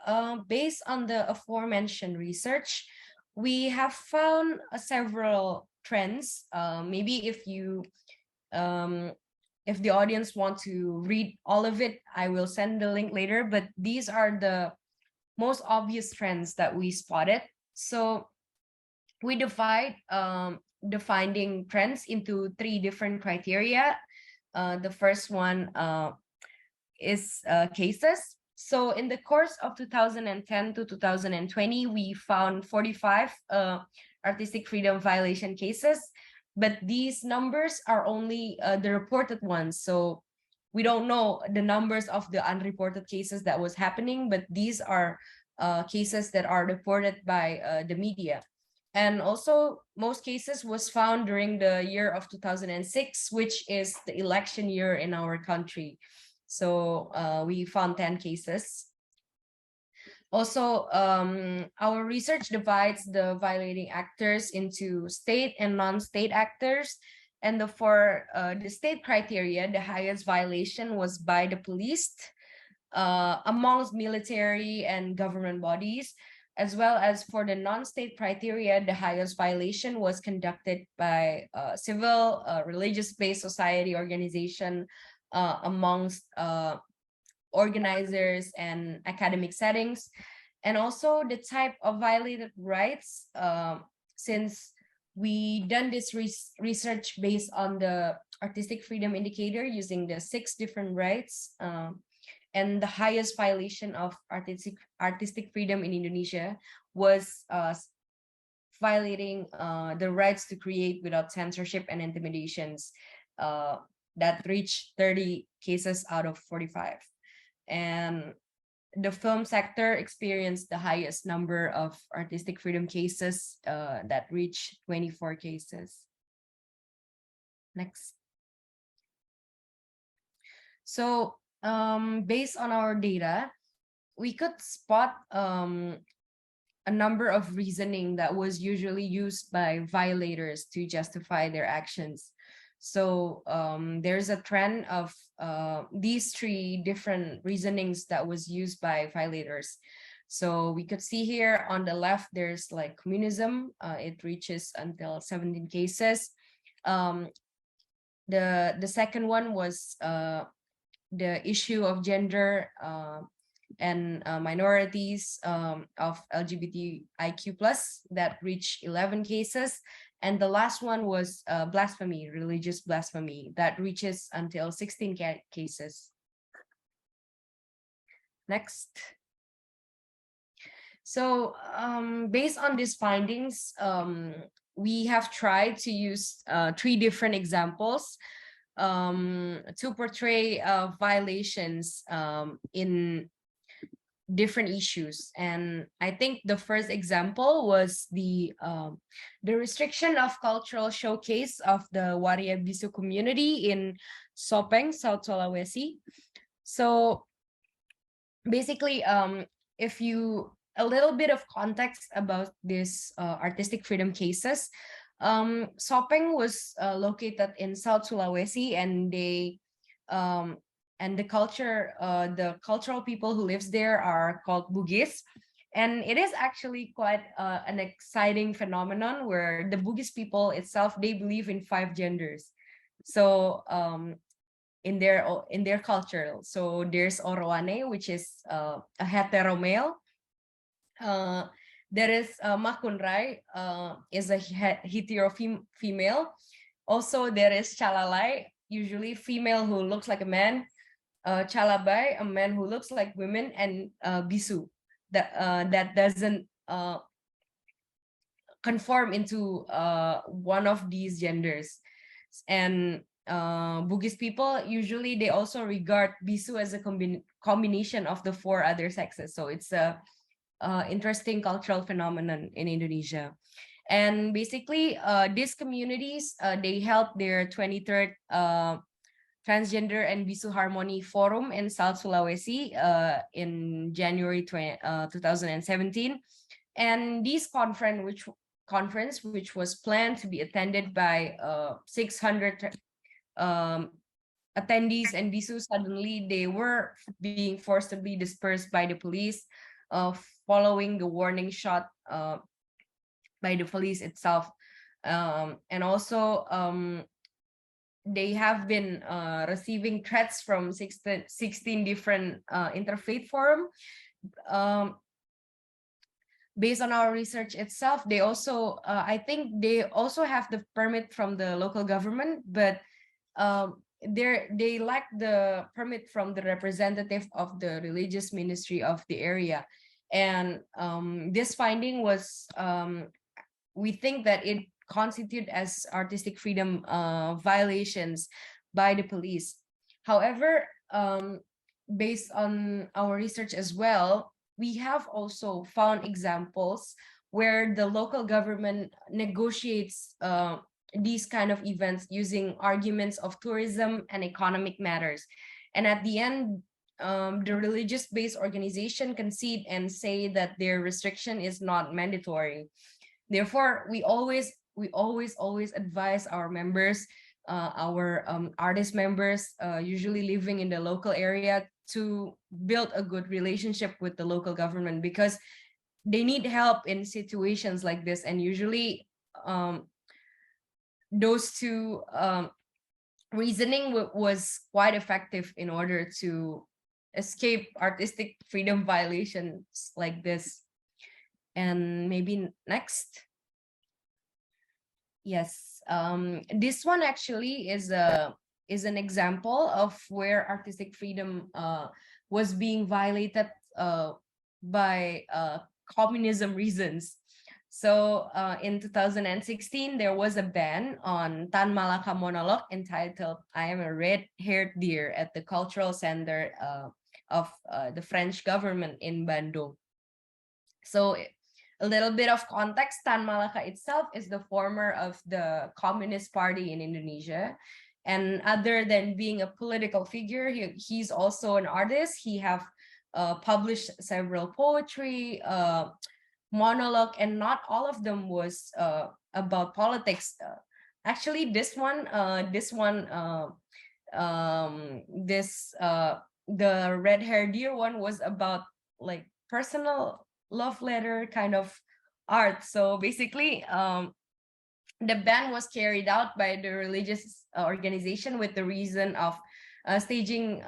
Speaker 3: based on the aforementioned research, we have found several trends. Maybe if the audience want to read all of it, I will send the link later, but these are the most obvious trends that we spotted. So we divide the finding trends into 3 different criteria. The first one is cases. So in the course of 2010 to 2020, we found 45 artistic freedom violation cases, but these numbers are only the reported ones. So we don't know the numbers of the unreported cases that was happening, but these are cases that are reported by the media. And also most cases was found during the year of 2006, which is the election year in our country. So we found 10 cases. Also, our research divides the violating actors into state and non-state actors. And for the state criteria, the highest violation was by the police amongst military and government bodies, as well as for the non-state criteria, the highest violation was conducted by civil religious-based society organization amongst organizers and academic settings. And also the type of violated rights, since we done this research based on the artistic freedom indicator using the 6 different rights, and the highest violation of artistic freedom in Indonesia was violating the rights to create without censorship and intimidations, that reached 30 cases out of 45. And the film sector experienced the highest number of artistic freedom cases that reached 24 cases. Next. So based on our data, we could spot a number of reasoning that was usually used by violators to justify their actions. So there's a trend of these three different reasonings that was used by violators. So we could see here on the left, there's like communism. It reaches until 17 cases. The second one was the issue of gender and minorities of LGBTIQ plus that reached 11 cases. And the last one was blasphemy, religious blasphemy, that reaches until 16 cases. Next. So based on these findings, we have tried to use three different examples to portray violations in different issues. And I think the first example was the restriction of cultural showcase of the Waria Bisu community in Sopeng, South Sulawesi. So basically, if you a little bit of context about this artistic freedom cases. Sopeng was located in South Sulawesi, and they and the cultural people who lives there are called Bugis. And it is actually quite an exciting phenomenon where the Bugis people itself, they believe in 5 genders. So in their culture, so there's Oroane, which is a hetero male. There is Makunrai, is a hetero female. Also, there is Chalalai, usually female who looks like a man. Chalabai, a man who looks like women, and Bisu, that doesn't conform into one of these genders. And Bugis people, usually they also regard Bisu as a combination of the 4 other sexes. So it's a interesting cultural phenomenon in Indonesia. And basically, these communities, they held their 23rd Transgender and Bisu Harmony Forum in South Sulawesi in January 2017. And this conference, which was planned to be attended by 600 attendees and Bisu, suddenly they were being forcibly dispersed by the police following the warning shot by the police itself. And also they have been receiving threats from 16 different interfaith forum. Based on our research itself, they also, I think they also have the permit from the local government, but they lack the permit from the representative of the religious ministry of the area. And this finding was, we think that it constitute as artistic freedom violations by the police. However, based on our research as well, we have also found examples where the local government negotiates these kind of events using arguments of tourism and economic matters. And at the end, the religious-based organization concede and say that their restriction is not mandatory. Therefore, we always advise our members, our artist members, usually living in the local area, to build a good relationship with the local government, because they need help in situations like this. And usually those two reasoning was quite effective in order to escape artistic freedom violations like this. And maybe next. Yes, this one actually is an example of where artistic freedom was being violated by communism reasons. So in 2016, there was a ban on Tan Malaka monologue entitled "I Am a Red-Haired Deer" at the Cultural Center of the French government in Bandung. So a little bit of context, Tan Malaka itself is the former of the Communist Party in Indonesia. And other than being a political figure, he's also an artist. He have published several poetry, monologue, and not all of them was about politics. Actually, the red hair deer one was about like personal love letter kind of art. So basically, the ban was carried out by the religious organization with the reason of staging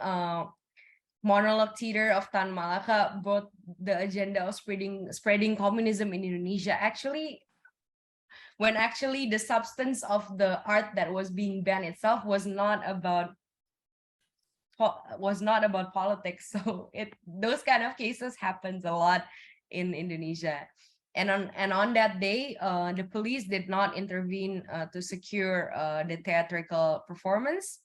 Speaker 3: monologue theater of Tan Malaka, brought the agenda of spreading communism in Indonesia. Actually, when actually the substance of the art that was being banned itself was not about politics. So those kind of cases happens a lot in Indonesia. And on that day, the police did not intervene to secure the theatrical performance.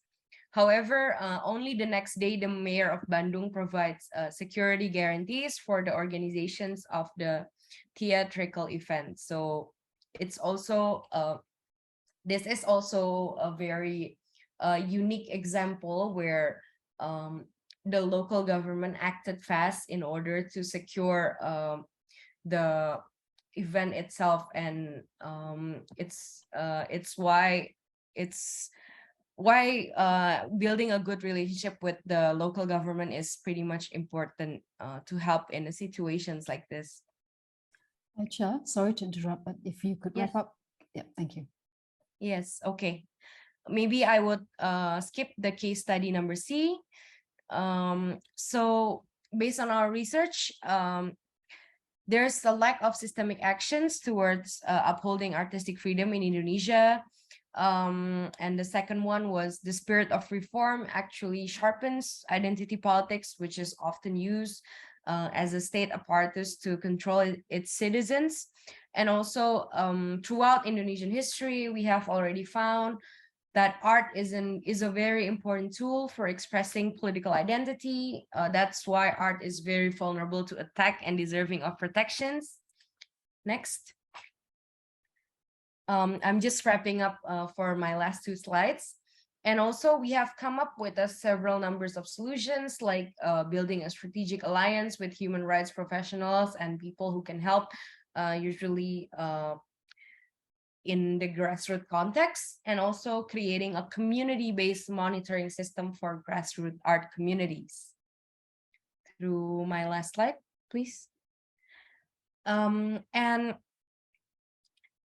Speaker 3: However, only the next day, the mayor of Bandung provides security guarantees for the organizations of the theatrical event. So it's also this is also a very unique example where the local government acted fast in order to secure the event itself, and it's why building a good relationship with the local government is pretty much important to help in situations like this.
Speaker 1: Aicha, sorry to interrupt, but if you could wrap up. Yeah, thank you.
Speaker 3: Yes, okay. Maybe I would skip the case study number C. So based on our research, there's a lack of systemic actions towards upholding artistic freedom in Indonesia. And the second one was the spirit of reform actually sharpens identity politics, which is often used as a state apparatus to control its citizens. And also throughout Indonesian history, we have already found that art is a very important tool for expressing political identity. That's why art is very vulnerable to attack and deserving of protections. Next. I'm just wrapping up for my last two slides. And also we have come up with several numbers of solutions, like building a strategic alliance with human rights professionals and people who can help, usually in the grassroots context, and also creating a community-based monitoring system for grassroots art communities. Through my last slide, please. In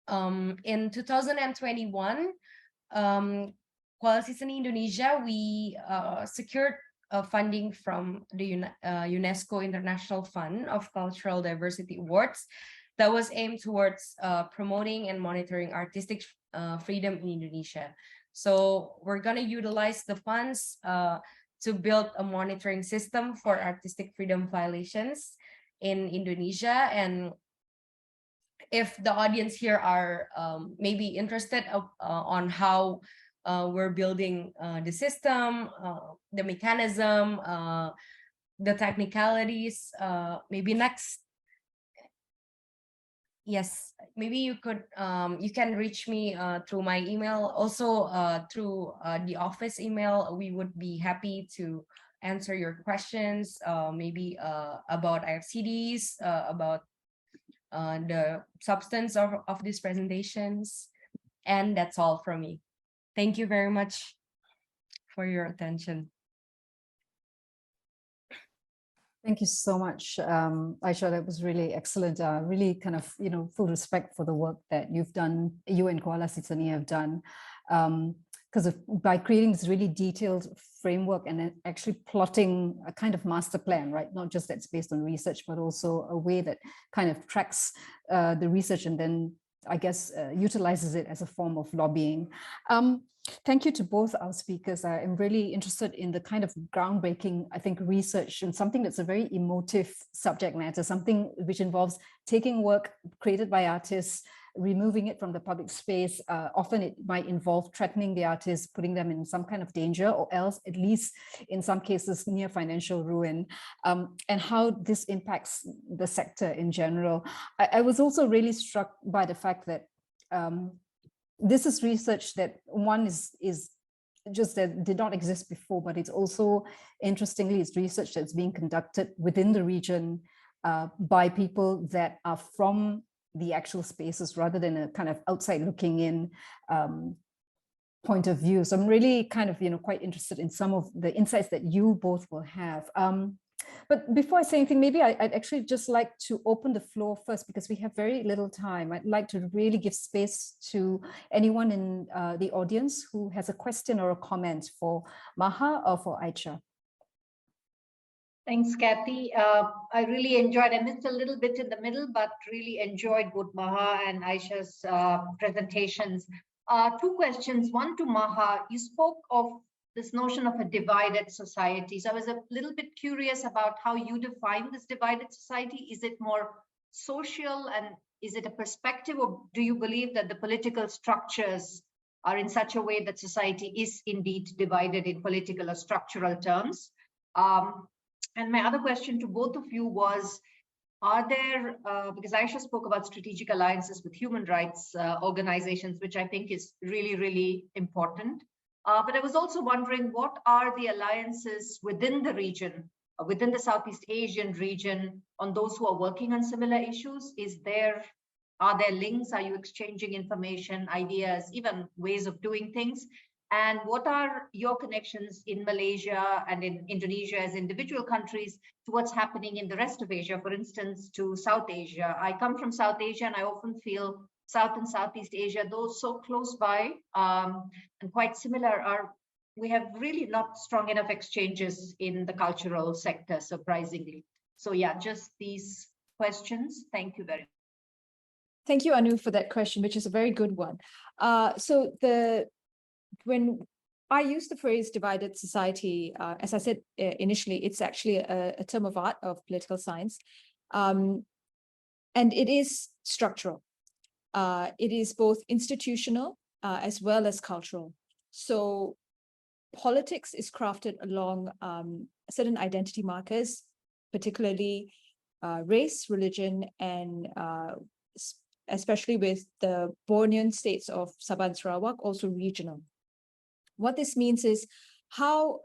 Speaker 3: 2021, Koalisi Seni Indonesia, we secured funding from the UNESCO International Fund of Cultural Diversity Awards that was aimed towards promoting and monitoring artistic freedom in Indonesia. So we're going to utilize the funds to build a monitoring system for artistic freedom violations in Indonesia. And if the audience here are maybe interested on how we're building the system, the mechanism, the technicalities, maybe next. Yes, maybe you can reach me through my email, also through the office email. We would be happy to answer your questions, maybe about IFCDs, about the substance of these presentations. And that's all from me. Thank you very much for your attention.
Speaker 1: Thank you so much, Aicha. That was really excellent. Really kind of, full respect for the work that you've done, you and Koalisi Seni have done. Because by creating this really detailed framework and then actually plotting a kind of master plan, right? Not just that's based on research, but also a way that kind of tracks the research and then, I guess, utilizes it as a form of lobbying. Thank you to both our speakers. I am really interested in the kind of groundbreaking, I think, research and something that's a very emotive subject matter, something which involves taking work created by artists, removing it from the public space. Often it might involve threatening the artists, putting them in some kind of danger, or else at least in some cases near financial ruin, and how this impacts the sector in general. I was also really struck by the fact that this is research that one is just that did not exist before, but it's also, interestingly, it's research that's being conducted within the region by people that are from the actual spaces rather than a kind of outside looking in point of view. So I'm really kind of, quite interested in some of the insights that you both will have. But before I say anything, maybe I'd actually just like to open the floor first, because we have very little time. I'd like to really give space to anyone in the audience who has a question or a comment for Maha or for Aicha.
Speaker 4: Thanks, Kathy. I really enjoyed, I missed a little bit in the middle, but really enjoyed both Maha and Aicha's presentations. Two questions, one to Maha. You spoke of this notion of a divided society. So I was a little bit curious about how you define this divided society. Is it more social, and is it a perspective, or do you believe that the political structures are in such a way that society is indeed divided in political or structural terms? And my other question to both of you was, are there, because Aicha spoke about strategic alliances with human rights organizations, which I think is really, really important. But I was also wondering, what are the alliances within the region, within the Southeast Asian region, on those who are working on similar issues? Are there links? Are you exchanging information, ideas, even ways of doing things? And what are your connections in Malaysia and in Indonesia as individual countries to what's happening in the rest of Asia, for instance, to South Asia? I come from South Asia, and I often feel South and Southeast Asia, those so close by and quite similar, we have really not strong enough exchanges in the cultural sector, surprisingly. So yeah, just these questions. Thank you very much.
Speaker 2: Thank you, Anu, for that question, which is a very good one. When I use the phrase divided society, as I said initially, it's actually a term of art, of political science. And it is structural. It is both institutional as well as cultural. So politics is crafted along certain identity markers, particularly race, religion, and especially with the Bornean states of Sabah and Sarawak, also regional. What this means is how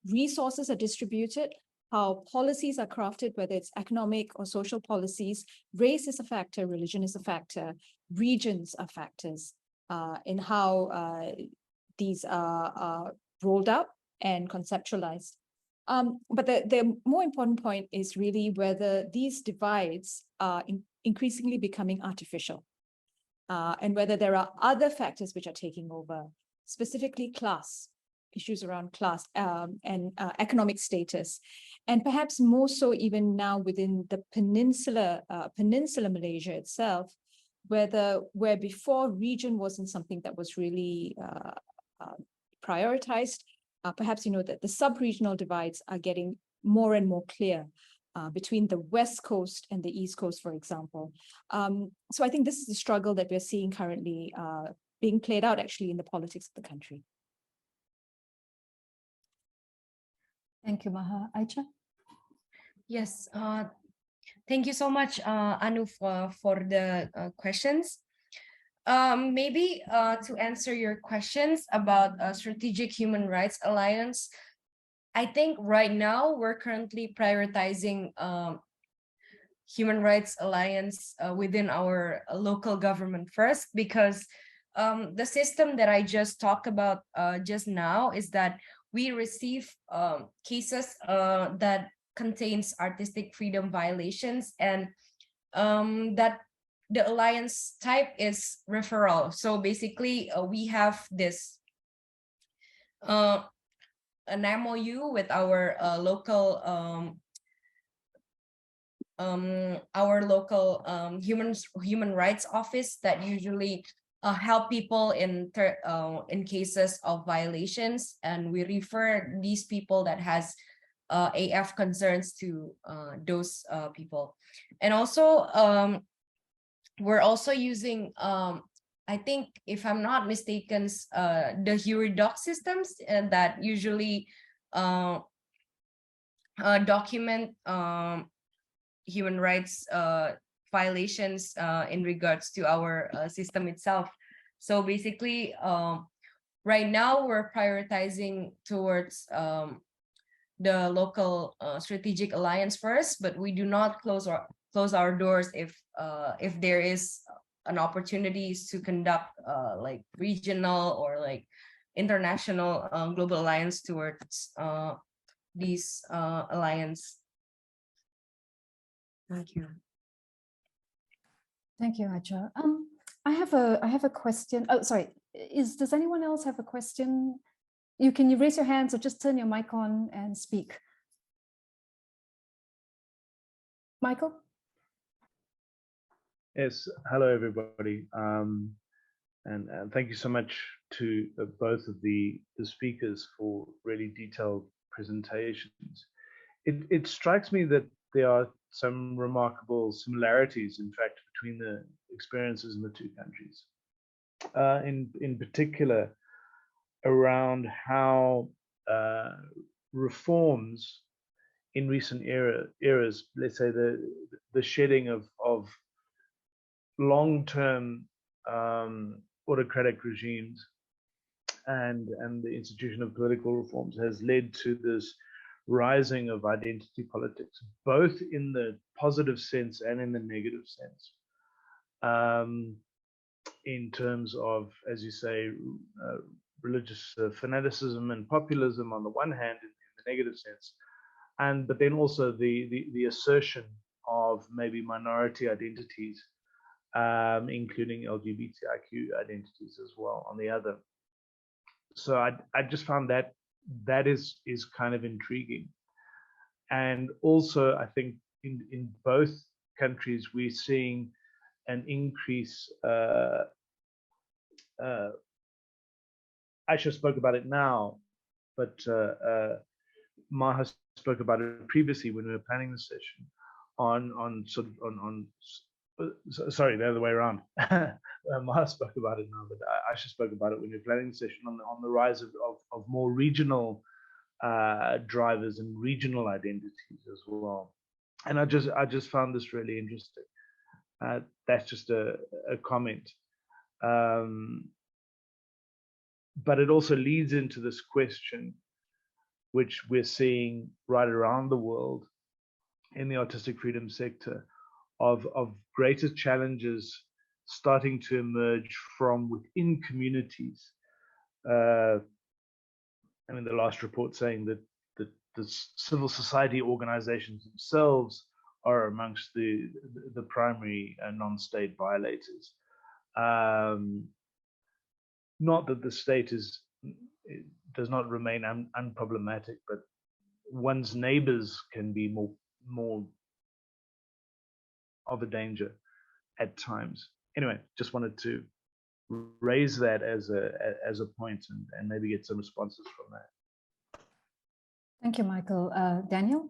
Speaker 2: resources are distributed, how policies are crafted, whether it's economic or social policies. Race is a factor, religion is a factor, regions are factors in how these are rolled out and conceptualized. But the more important point is really whether these divides are increasingly becoming artificial, and whether there are other factors which are taking over, specifically class, issues around class and economic status, and perhaps more so even now within the peninsula Malaysia itself, where before region wasn't something that was really prioritized. Perhaps that the sub-regional divides are getting more and more clear between the West Coast and the East Coast, for example. So I think this is the struggle that we're seeing currently being played out actually in the politics of the country.
Speaker 1: Thank you, Maha. Aicha?
Speaker 3: Yes, thank you so much, Anu, for the questions. Maybe to answer your questions about Strategic Human Rights Alliance, I think right now we're currently prioritizing Human Rights Alliance within our local government first, because the system that I just talked about just now is that we receive cases that contains artistic freedom violations, and that the alliance type is referral. So basically we have this an MOU with our local human rights office that usually help people in cases of violations, and we refer these people that has AF concerns to those people. And also we're also using I think, if I'm not mistaken, the HURIDOC systems that usually document human rights violations in regards to our system itself. So basically, right now we're prioritizing towards the local strategic alliance first, but we do not close our doors if there is an opportunities to conduct like regional or like international global alliance towards these alliance. Thank you.
Speaker 2: Thank you, Aicha. I have a question. Oh, sorry. Does anyone else have a question? Can you raise your hands or just turn your mic on and speak? Michael?
Speaker 5: Yes, hello everybody, and thank you so much to both of the speakers for really detailed presentations. It strikes me that there are some remarkable similarities, in fact, between the experiences in the two countries. In particular, around how reforms in recent eras, let's say the shedding of long-term autocratic regimes and the institution of political reforms has led to this rising of identity politics, both in the positive sense and in the negative sense, in terms of, as you say, religious fanaticism and populism on the one hand, in the negative sense, but then also the assertion of maybe minority identities, including LGBTIQ identities as well on the other. So I just found that is kind of intriguing. And also I think in both countries we're seeing an increase. Aicha spoke about it now, but Maha spoke about it previously when we were planning the session on sorry, the other way around. Maha spoke about it now, but Aicha spoke about it when we were planning the session on the rise of more regional drivers and regional identities as well. And I just found this really interesting. That's just a comment. But it also leads into this question, which we're seeing right around the world in the artistic freedom sector, of greater challenges starting to emerge from within communities. I mean, the last report saying that the civil society organizations themselves are amongst the primary non-state violators. Not that the state does not remain unproblematic, but one's neighbors can be more of a danger at times. Anyway, just wanted to raise that as a point and maybe get some responses from that.
Speaker 2: Thank you, Michael. Daniel?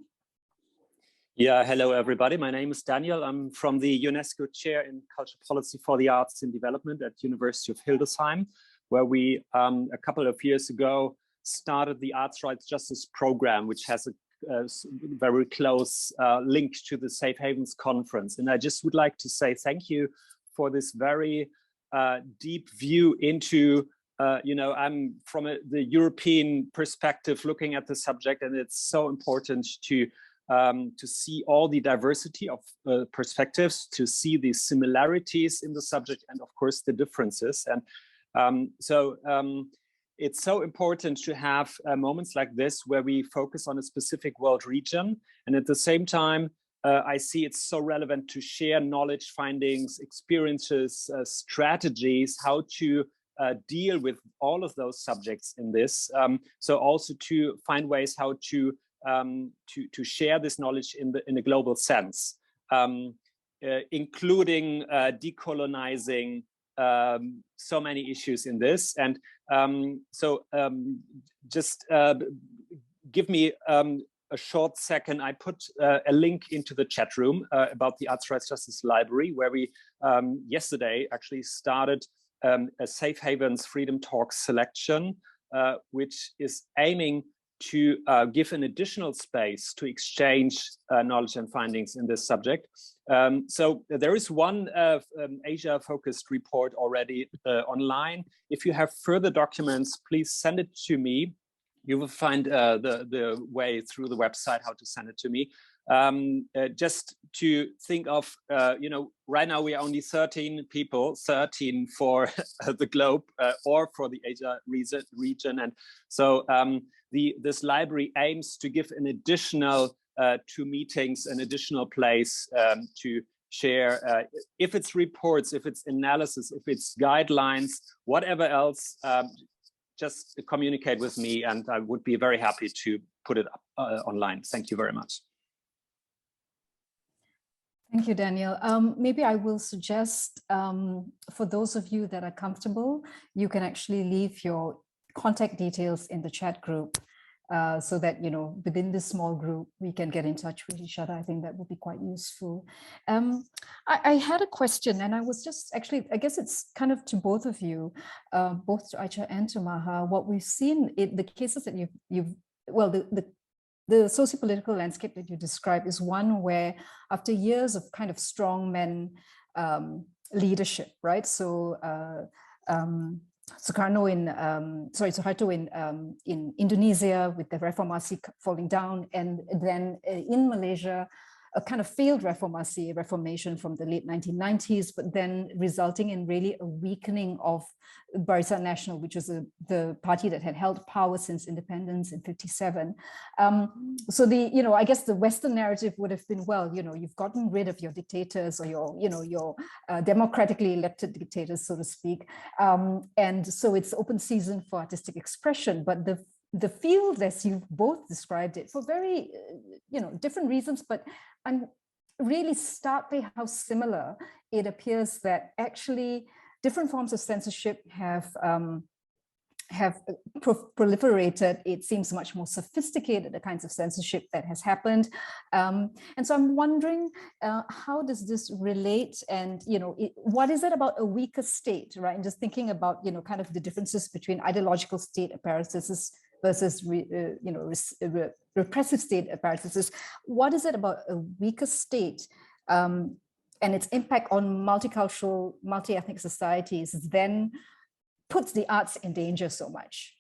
Speaker 6: Yeah, hello everybody. My name is Daniel. I'm from the UNESCO Chair in Culture Policy for the Arts and Development at University of Hildesheim, where we a couple of years ago started the Arts Rights Justice Program, which has a very close link to the Safe Havens Conference. And I just would like to say thank you for this very deep view into, I'm from the European perspective looking at the subject, and it's so important to see all the diversity of perspectives, to see the similarities in the subject, and of course the differences. And it's so important to have moments like this where we focus on a specific world region. And at the same time, I see it's so relevant to share knowledge, findings, experiences, strategies, how to deal with all of those subjects in this. So also to find ways how to share this knowledge in a global sense, including decolonizing so many issues in this. And just give me a short second. I put a link into the chat room about the Arts Rights Justice Library, where we yesterday actually started a Safe Havens Freedom Talks selection, which is aiming to give an additional space to exchange knowledge and findings in this subject. So there is one Asia-focused report already online. If you have further documents, please send it to me. You will find the way through the website how to send it to me. just to think of, you know, right now we are only 13 people, 13 for the globe or for the Asia region. And so this library aims to give an additional two meetings, an additional place to share, if it's reports, if it's analysis, if it's guidelines, whatever else, just communicate with me and I would be very happy to put it up online. Thank you very much.
Speaker 1: Thank you, Daniel. Maybe I will suggest for those of you that are comfortable, you can actually leave your contact details in the chat group so that, you know, within this small group, we can get in touch with each other. I think that would be quite useful. I had a question and I was just actually, I guess it's kind of to both of you, both to Aicha and to Maha, what we've seen in the cases that well, the socio-political landscape that you describe is one where after years of kind of strong men leadership, right? So Sukarno Suharto in Indonesia with the Reformasi falling down, and then in Malaysia, a kind of failed reformation from the late 1990s, but then resulting in really a weakening of Barisan Nasional, which was the party that had held power since independence in 57. So I guess the Western narrative would have been, well, you know, you've gotten rid of your dictators or your democratically elected dictators, so to speak. And so it's open season for artistic expression, but the field, as you've both described it, for very, different reasons, but I'm really starkly how similar it appears that actually different forms of censorship have proliferated. It seems much more sophisticated, the kinds of censorship that has happened. And so I'm wondering, how does this relate? And, what is it about a weaker state, right? And just thinking about, kind of the differences between ideological state apparatuses versus, repressive state apparatuses. What is it about a weaker state and its impact on multicultural, multi-ethnic societies then puts the arts in danger so much?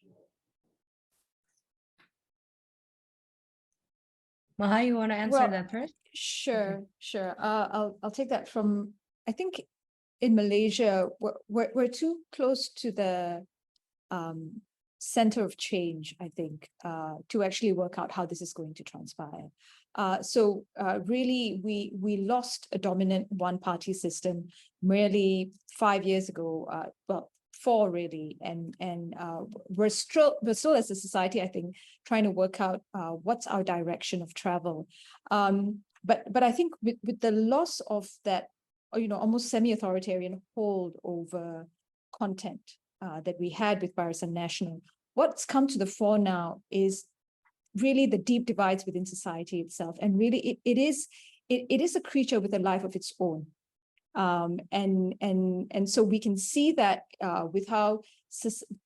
Speaker 3: Maha, you want to answer that first?
Speaker 2: Sure. I'll take that from, I think in Malaysia, we're too close to the center of change, I think, to actually work out how this is going to transpire. So really, we lost a dominant one-party system merely 5 years ago, well, 4 really, and we're still as a society, I think, trying to work out what's our direction of travel. But I think with the loss of that, almost semi-authoritarian hold over content that we had with Barisan Nasional, what's come to the fore now is really the deep divides within society itself, and really it is a creature with a life of its own. And so we can see that with how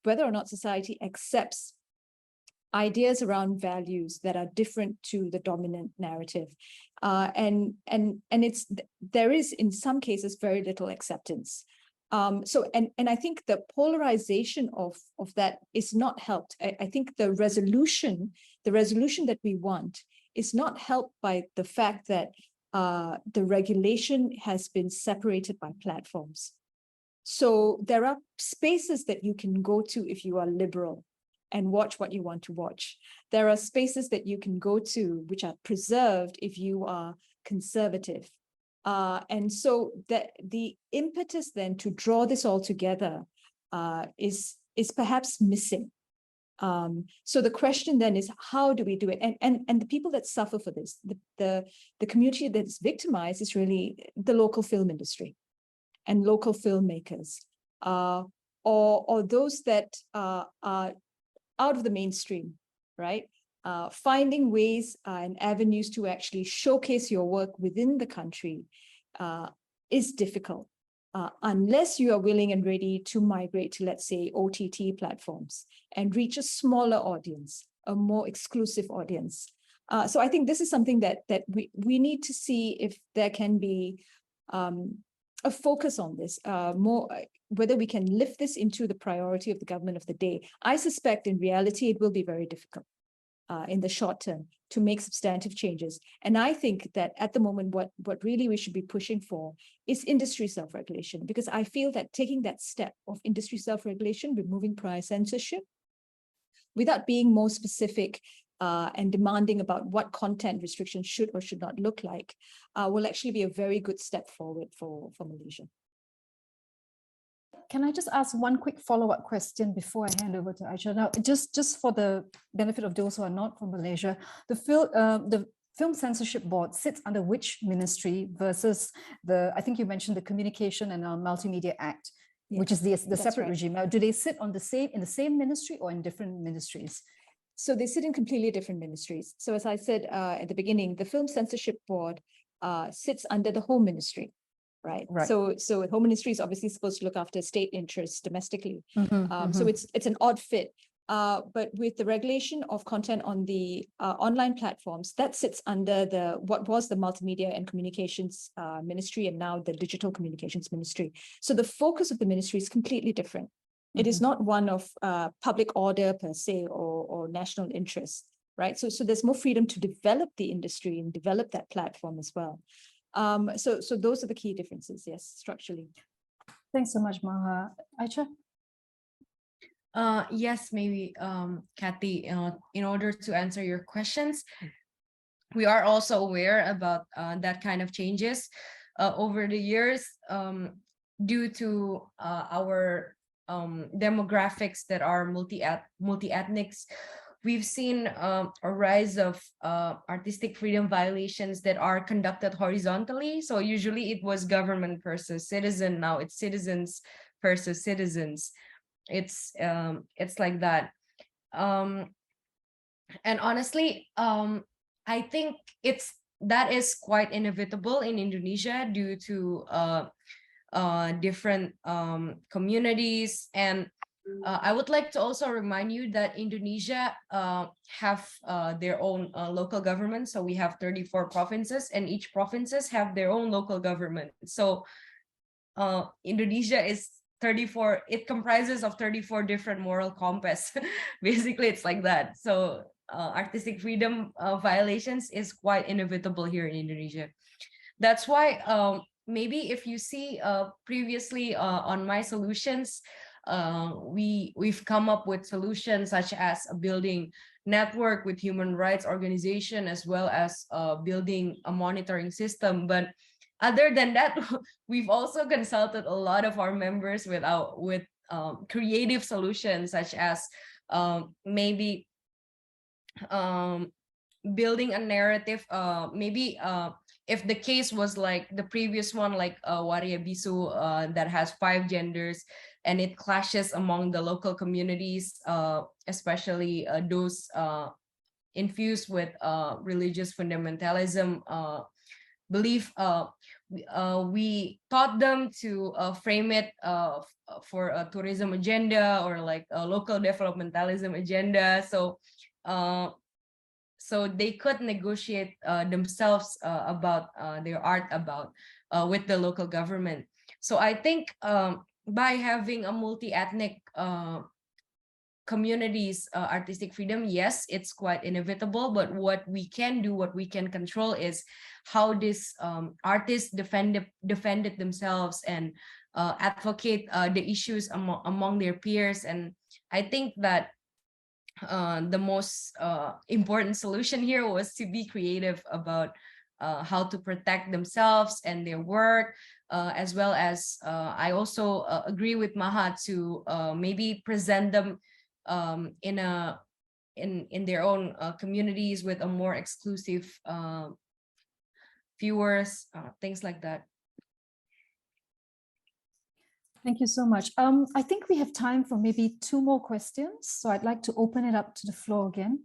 Speaker 2: whether or not society accepts ideas around values that are different to the dominant narrative, and there is in some cases very little acceptance. So I think the polarization of that is not helped. I think the resolution that we want is not helped by the fact that the regulation has been separated by platforms. So there are spaces that you can go to if you are liberal and watch what you want to watch. There are spaces that you can go to which are preserved if you are conservative. And so the impetus then to draw this all together is perhaps missing. So the question then is, how do we do it? And the people that suffer for this, the community that's victimized is really the local film industry and local filmmakers, or those that are out of the mainstream, right? Finding ways and avenues to actually showcase your work within the country is difficult. Unless you are willing and ready to migrate to, let's say, OTT platforms and reach a smaller audience, a more exclusive audience. So I think this is something that we need to see if there can be a focus on this, more, whether we can lift this into the priority of the government of the day. I suspect in reality, it will be very difficult. in the short term to make substantive changes. And I think that at the moment, what really we should be pushing for is industry self-regulation, because I feel that taking that step of industry self-regulation, removing prior censorship, without being more specific and demanding about what content restrictions should or should not look like, will actually be a very good step forward for Malaysia.
Speaker 1: Can I just ask one quick follow-up question before I hand over to Aicha? Now, just for the benefit of those who are not from Malaysia, the Film Censorship Board sits under which ministry versus I think you mentioned the Communication and Multimedia Act, yes, which is the separate regime. Now, do they sit in the same ministry or in different ministries?
Speaker 2: So they sit in completely different ministries. So as I said at the beginning, the Film Censorship Board sits under the Home Ministry. Right. So Home Ministry is obviously supposed to look after state interests domestically. So it's an odd fit. But with the regulation of content on the online platforms, that sits under what was the Multimedia and Communications Ministry, and now the Digital Communications Ministry. So the focus of the ministry is completely different. It is not one of public order per se or national interest. Right. So there's more freedom to develop the industry and develop that platform as well. So those are the key differences, yes, structurally.
Speaker 1: Thanks so much, Maha. Aicha?
Speaker 3: Yes, maybe, Kathy, in order to answer your questions, we are also aware about that kind of changes over the years due to our demographics that are multi-ethnics. We've seen a rise of artistic freedom violations that are conducted horizontally. So usually it was government versus citizen. Now it's citizens versus citizens. It's like that. And honestly, I think that is quite inevitable in Indonesia due to different communities. And I would like to also remind you that Indonesia have their own local government. So we have 34 provinces, and each provinces have their own local government. So Indonesia is 34. It comprises of 34 different moral compass. Basically, it's like that. So artistic freedom violations is quite inevitable here in Indonesia. That's why maybe if you see previously on my solutions, we've come up with solutions such as a building network with human rights organization, as well as building a monitoring system. But other than that, we've also consulted a lot of our members with creative solutions, such as maybe building a narrative. Maybe if the case was like the previous one, like Waria Bisu, that has 5 genders, and it clashes among the local communities, especially those infused with religious fundamentalism belief. We taught them to frame it for a tourism agenda or like a local developmentalism agenda. So they could negotiate themselves about their art with the local government. So I think by having a multi-ethnic communities artistic freedom, yes, it's quite inevitable, but what we can do, what we can control, is how these artists defended themselves and advocate the issues among their peers. And I think that the most important solution here was to be creative about how to protect themselves and their work, as well as I also agree with Maha to maybe present them in their own communities with a more exclusive viewers, things like that.
Speaker 1: Thank you so much. I think we have time for maybe 2 more questions, so I'd like to open it up to the floor again.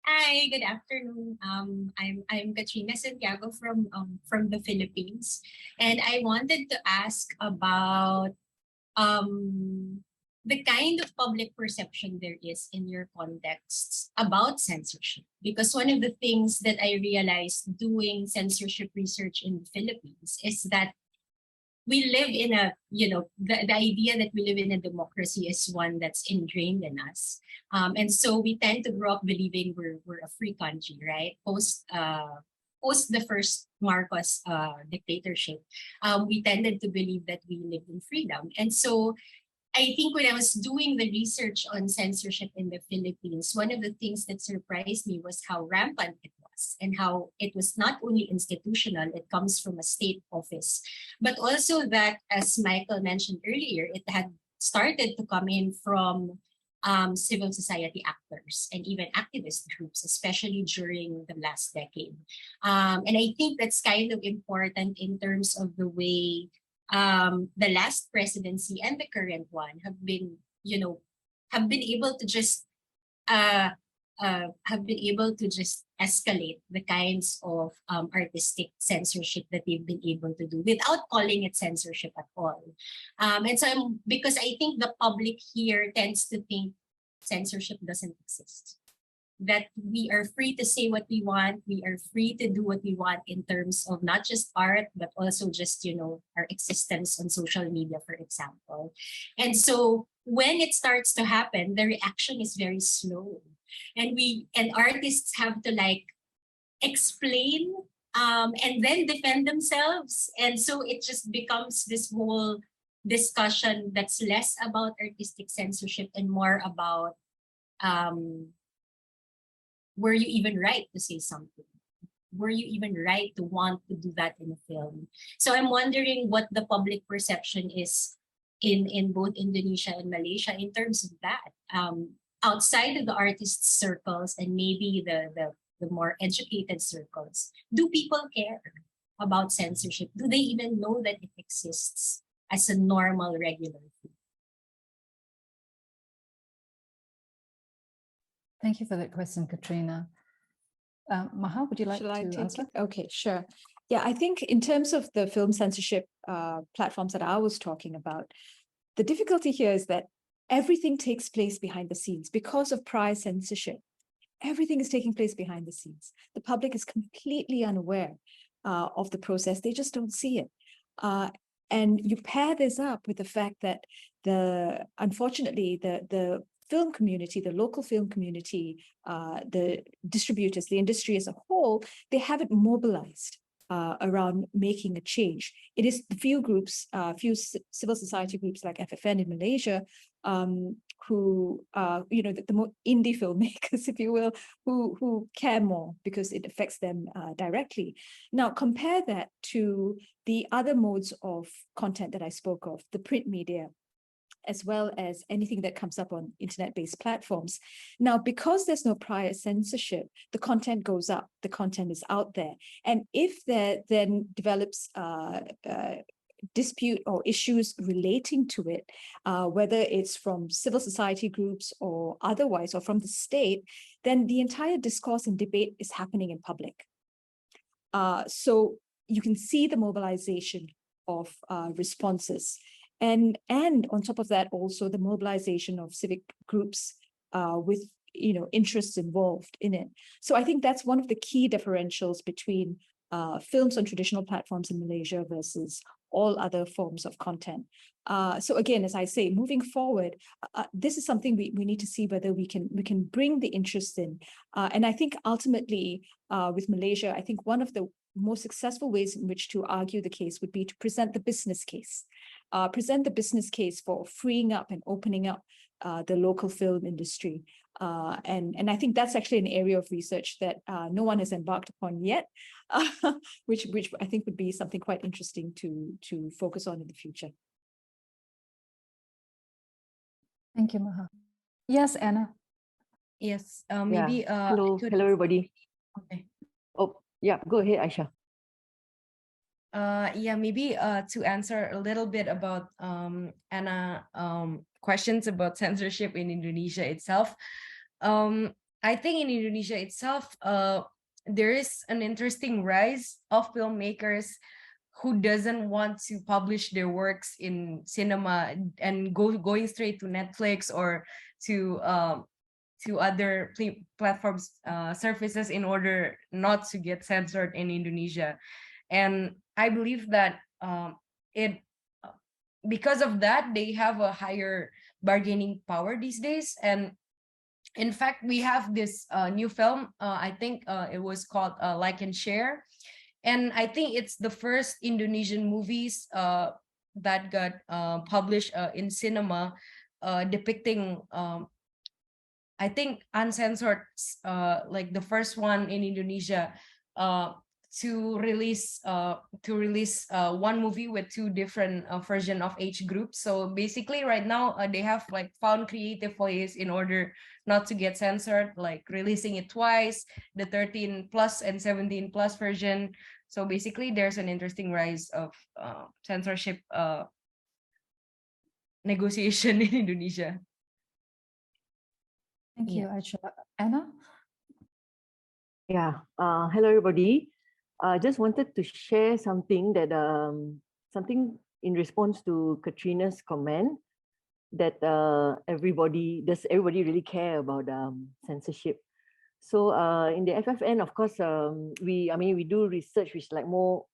Speaker 7: Hi, good afternoon. I'm Katrina Santiago from the Philippines, and I wanted to ask about the kind of public perception there is in your contexts about censorship. Because one of the things that I realized doing censorship research in the Philippines is that we live in a, the idea that we live in a democracy is one that's ingrained in us. And so we tend to grow up believing we're a free country, right? Post the first Marcos dictatorship, we tended to believe that we lived in freedom. And so I think when I was doing the research on censorship in the Philippines, one of the things that surprised me was how rampant it was and how it was not only institutional, it comes from a state office, but also that, as Michael mentioned earlier, it had started to come in from civil society actors and even activist groups, especially during the last decade. And I think that's kind of important in terms of the way the last presidency and the current one have been able to just escalate the kinds of artistic censorship that they've been able to do without calling it censorship at all. And so because I think the public here tends to think censorship doesn't exist, that we are free to say what we want, we are free to do what we want in terms of not just art, but also just, our existence on social media, for example. And so when it starts to happen, the reaction is very slow. And artists have to explain and then defend themselves. And so it just becomes this whole discussion that's less about artistic censorship and more about were you even right to say something? Were you even right to want to do that in a film? So I'm wondering what the public perception is in both Indonesia and Malaysia in terms of that. Outside of the artist circles and maybe the more educated circles, do people care about censorship? Do they even know that it exists as a normal, regular thing?
Speaker 1: Thank you for that question, Katrina. Maha, would you like to answer?
Speaker 2: Okay, sure. Yeah, I think in terms of the film censorship platforms that I was talking about, the difficulty here is that everything takes place behind the scenes because of prior censorship. Everything is taking place behind the scenes. The public is completely unaware of the process. They just don't see it. And you pair this up with the fact that unfortunately, the film community, the local film community, the distributors, the industry as a whole, they haven't mobilized around making a change. It is the few groups, few civil society groups like FFN in Malaysia, who, the more indie filmmakers, if you will, who care more because it affects them directly. Now, compare that to the other modes of content that I spoke of, the print media, as well as anything that comes up on internet-based platforms. Now, because there's no prior censorship, the content goes up, the content is out there. And if there then develops dispute or issues relating to it, whether it's from civil society groups or otherwise, or from the state, then the entire discourse and debate is happening in public. So you can see the mobilization of responses. And on top of that, also the mobilization of civic groups with interests involved in it. So I think that's one of the key differentials between films on traditional platforms in Malaysia versus all other forms of content. So again, as I say, moving forward, this is something we need to see whether we can bring the interest in. And I think ultimately with Malaysia, I think one of the most successful ways in which to argue the case would be to present the business case. Present the business case for freeing up and opening up the local film industry. And I think that's actually an area of research that no one has embarked upon yet, which I think would be something quite interesting to focus on in the future.
Speaker 1: Thank you, Maha. Yes, Anna.
Speaker 3: Yes, maybe.
Speaker 8: Hello, everybody.
Speaker 3: Okay.
Speaker 8: Oh, yeah, go ahead, Aicha.
Speaker 3: Yeah, maybe to answer a little bit about Anna questions about censorship in Indonesia itself. I think in Indonesia itself, there is an interesting rise of filmmakers who doesn't want to publish their works in cinema and going straight to Netflix or to other platforms services in order not to get censored in Indonesia. And I believe that because of that, they have a higher bargaining power these days. And in fact, we have this new film, I think it was called Like and Share. And I think it's the first Indonesian movies that got published in cinema depicting, I think, uncensored, like the first one in Indonesia to release one movie with two different version of age groups. So basically right now they have like found creative ways in order not to get censored, like releasing it twice, the 13 plus and 17 plus version. So basically there's an interesting rise of censorship negotiation in Indonesia.
Speaker 2: Thank you, Aicha. Anna?
Speaker 8: Yeah, hello everybody. I just wanted to share something that something in response to Katrina's comment that does everybody really care about censorship? So in the FFN, of course, we do research which is like more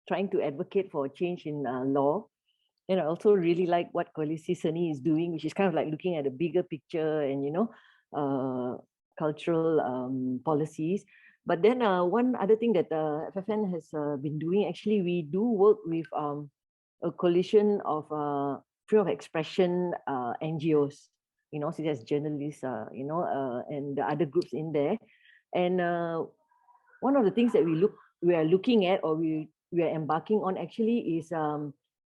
Speaker 8: trying to advocate for a change in law. And I also really like what Koalisi Seni is doing, which is kind of like looking at a bigger picture and, you know, cultural policies. But then one other thing that FFN has been doing, actually, we do work with a coalition of freedom of expression NGOs, you know, such as journalists, you know, and the other groups in there. And one of the things that we are looking at, or we are embarking on, actually, is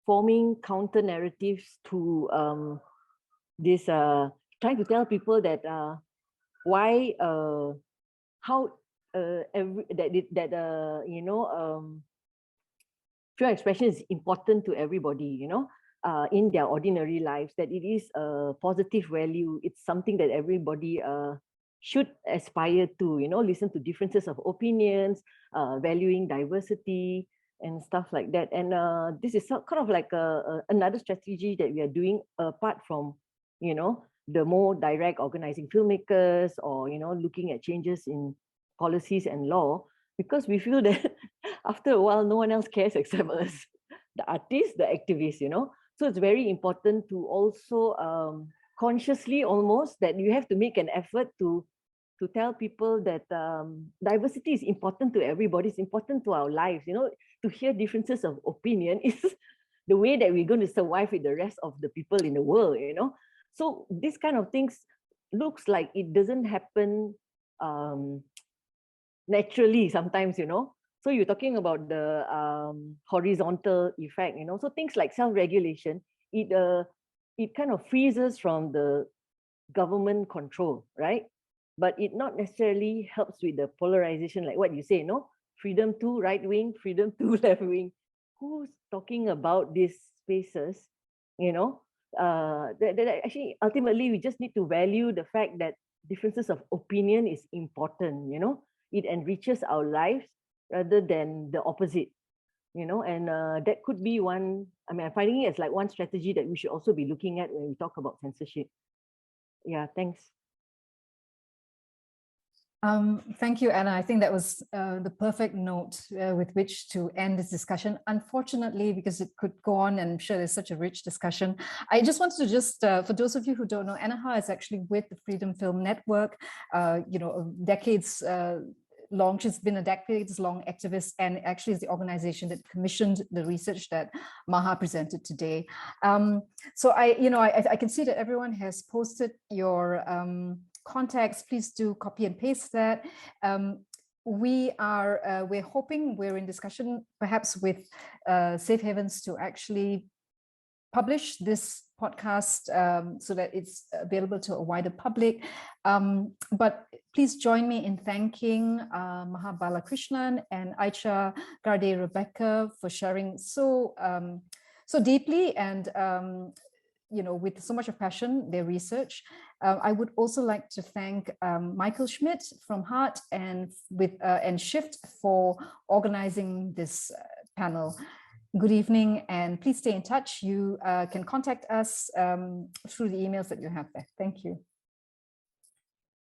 Speaker 8: forming counter narratives to this, trying to tell people that why, how you know, freedom of expression is important to everybody, you know, in their ordinary lives, that it is a positive value. It's something that everybody should aspire to, you know, listen to differences of opinions, valuing diversity and stuff like that. And this is kind of like another strategy that we are doing apart from, you know, the more direct organizing filmmakers, or, you know, looking at changes in policies and law, because we feel that after a while, no one else cares except us, the artists, the activists, you know. So it's very important to also consciously almost that you have to make an effort to tell people that diversity is important to everybody, it's important to our lives, you know. To hear differences of opinion is the way that we're going to survive with the rest of the people in the world, you know. So this kind of things looks like it doesn't happen naturally sometimes, you know. So you're talking about the horizontal effect, you know. So things like self-regulation, it kind of frees us from the government control, right? But it not necessarily helps with the polarization, like what you say, no? Freedom to right wing, freedom to left wing. Who's talking about these spaces, you know? That actually, ultimately, we just need to value the fact that differences of opinion is important, you know? It enriches our lives rather than the opposite, you know? And that could be one, I mean, I'm finding it as like one strategy that we should also be looking at when we talk about censorship. Yeah, thanks.
Speaker 2: Thank you, Anna. I think that was the perfect note with which to end this discussion. Unfortunately, because it could go on, and I'm sure there's such a rich discussion, I just wanted to just, for those of you who don't know, Anna is actually with the Freedom Film Network, you know, decades long. She's been a decades-long activist, and actually is the organization that commissioned the research that Maha presented today. So I can see that everyone has posted your contacts. Please do copy and paste that. We're hoping, we're in discussion perhaps with Safe Havens to actually publish this podcast so that it's available to a wider public. But please join me in thanking Maha Balakrishnan and Aicha Grade Rebecca for sharing so deeply and you know, with so much of passion, their research. I would also like to thank Michael Schmidt from Heart and Shift for organizing this panel. Good evening, and please stay in touch. You can contact us through the emails that you have there. Thank you.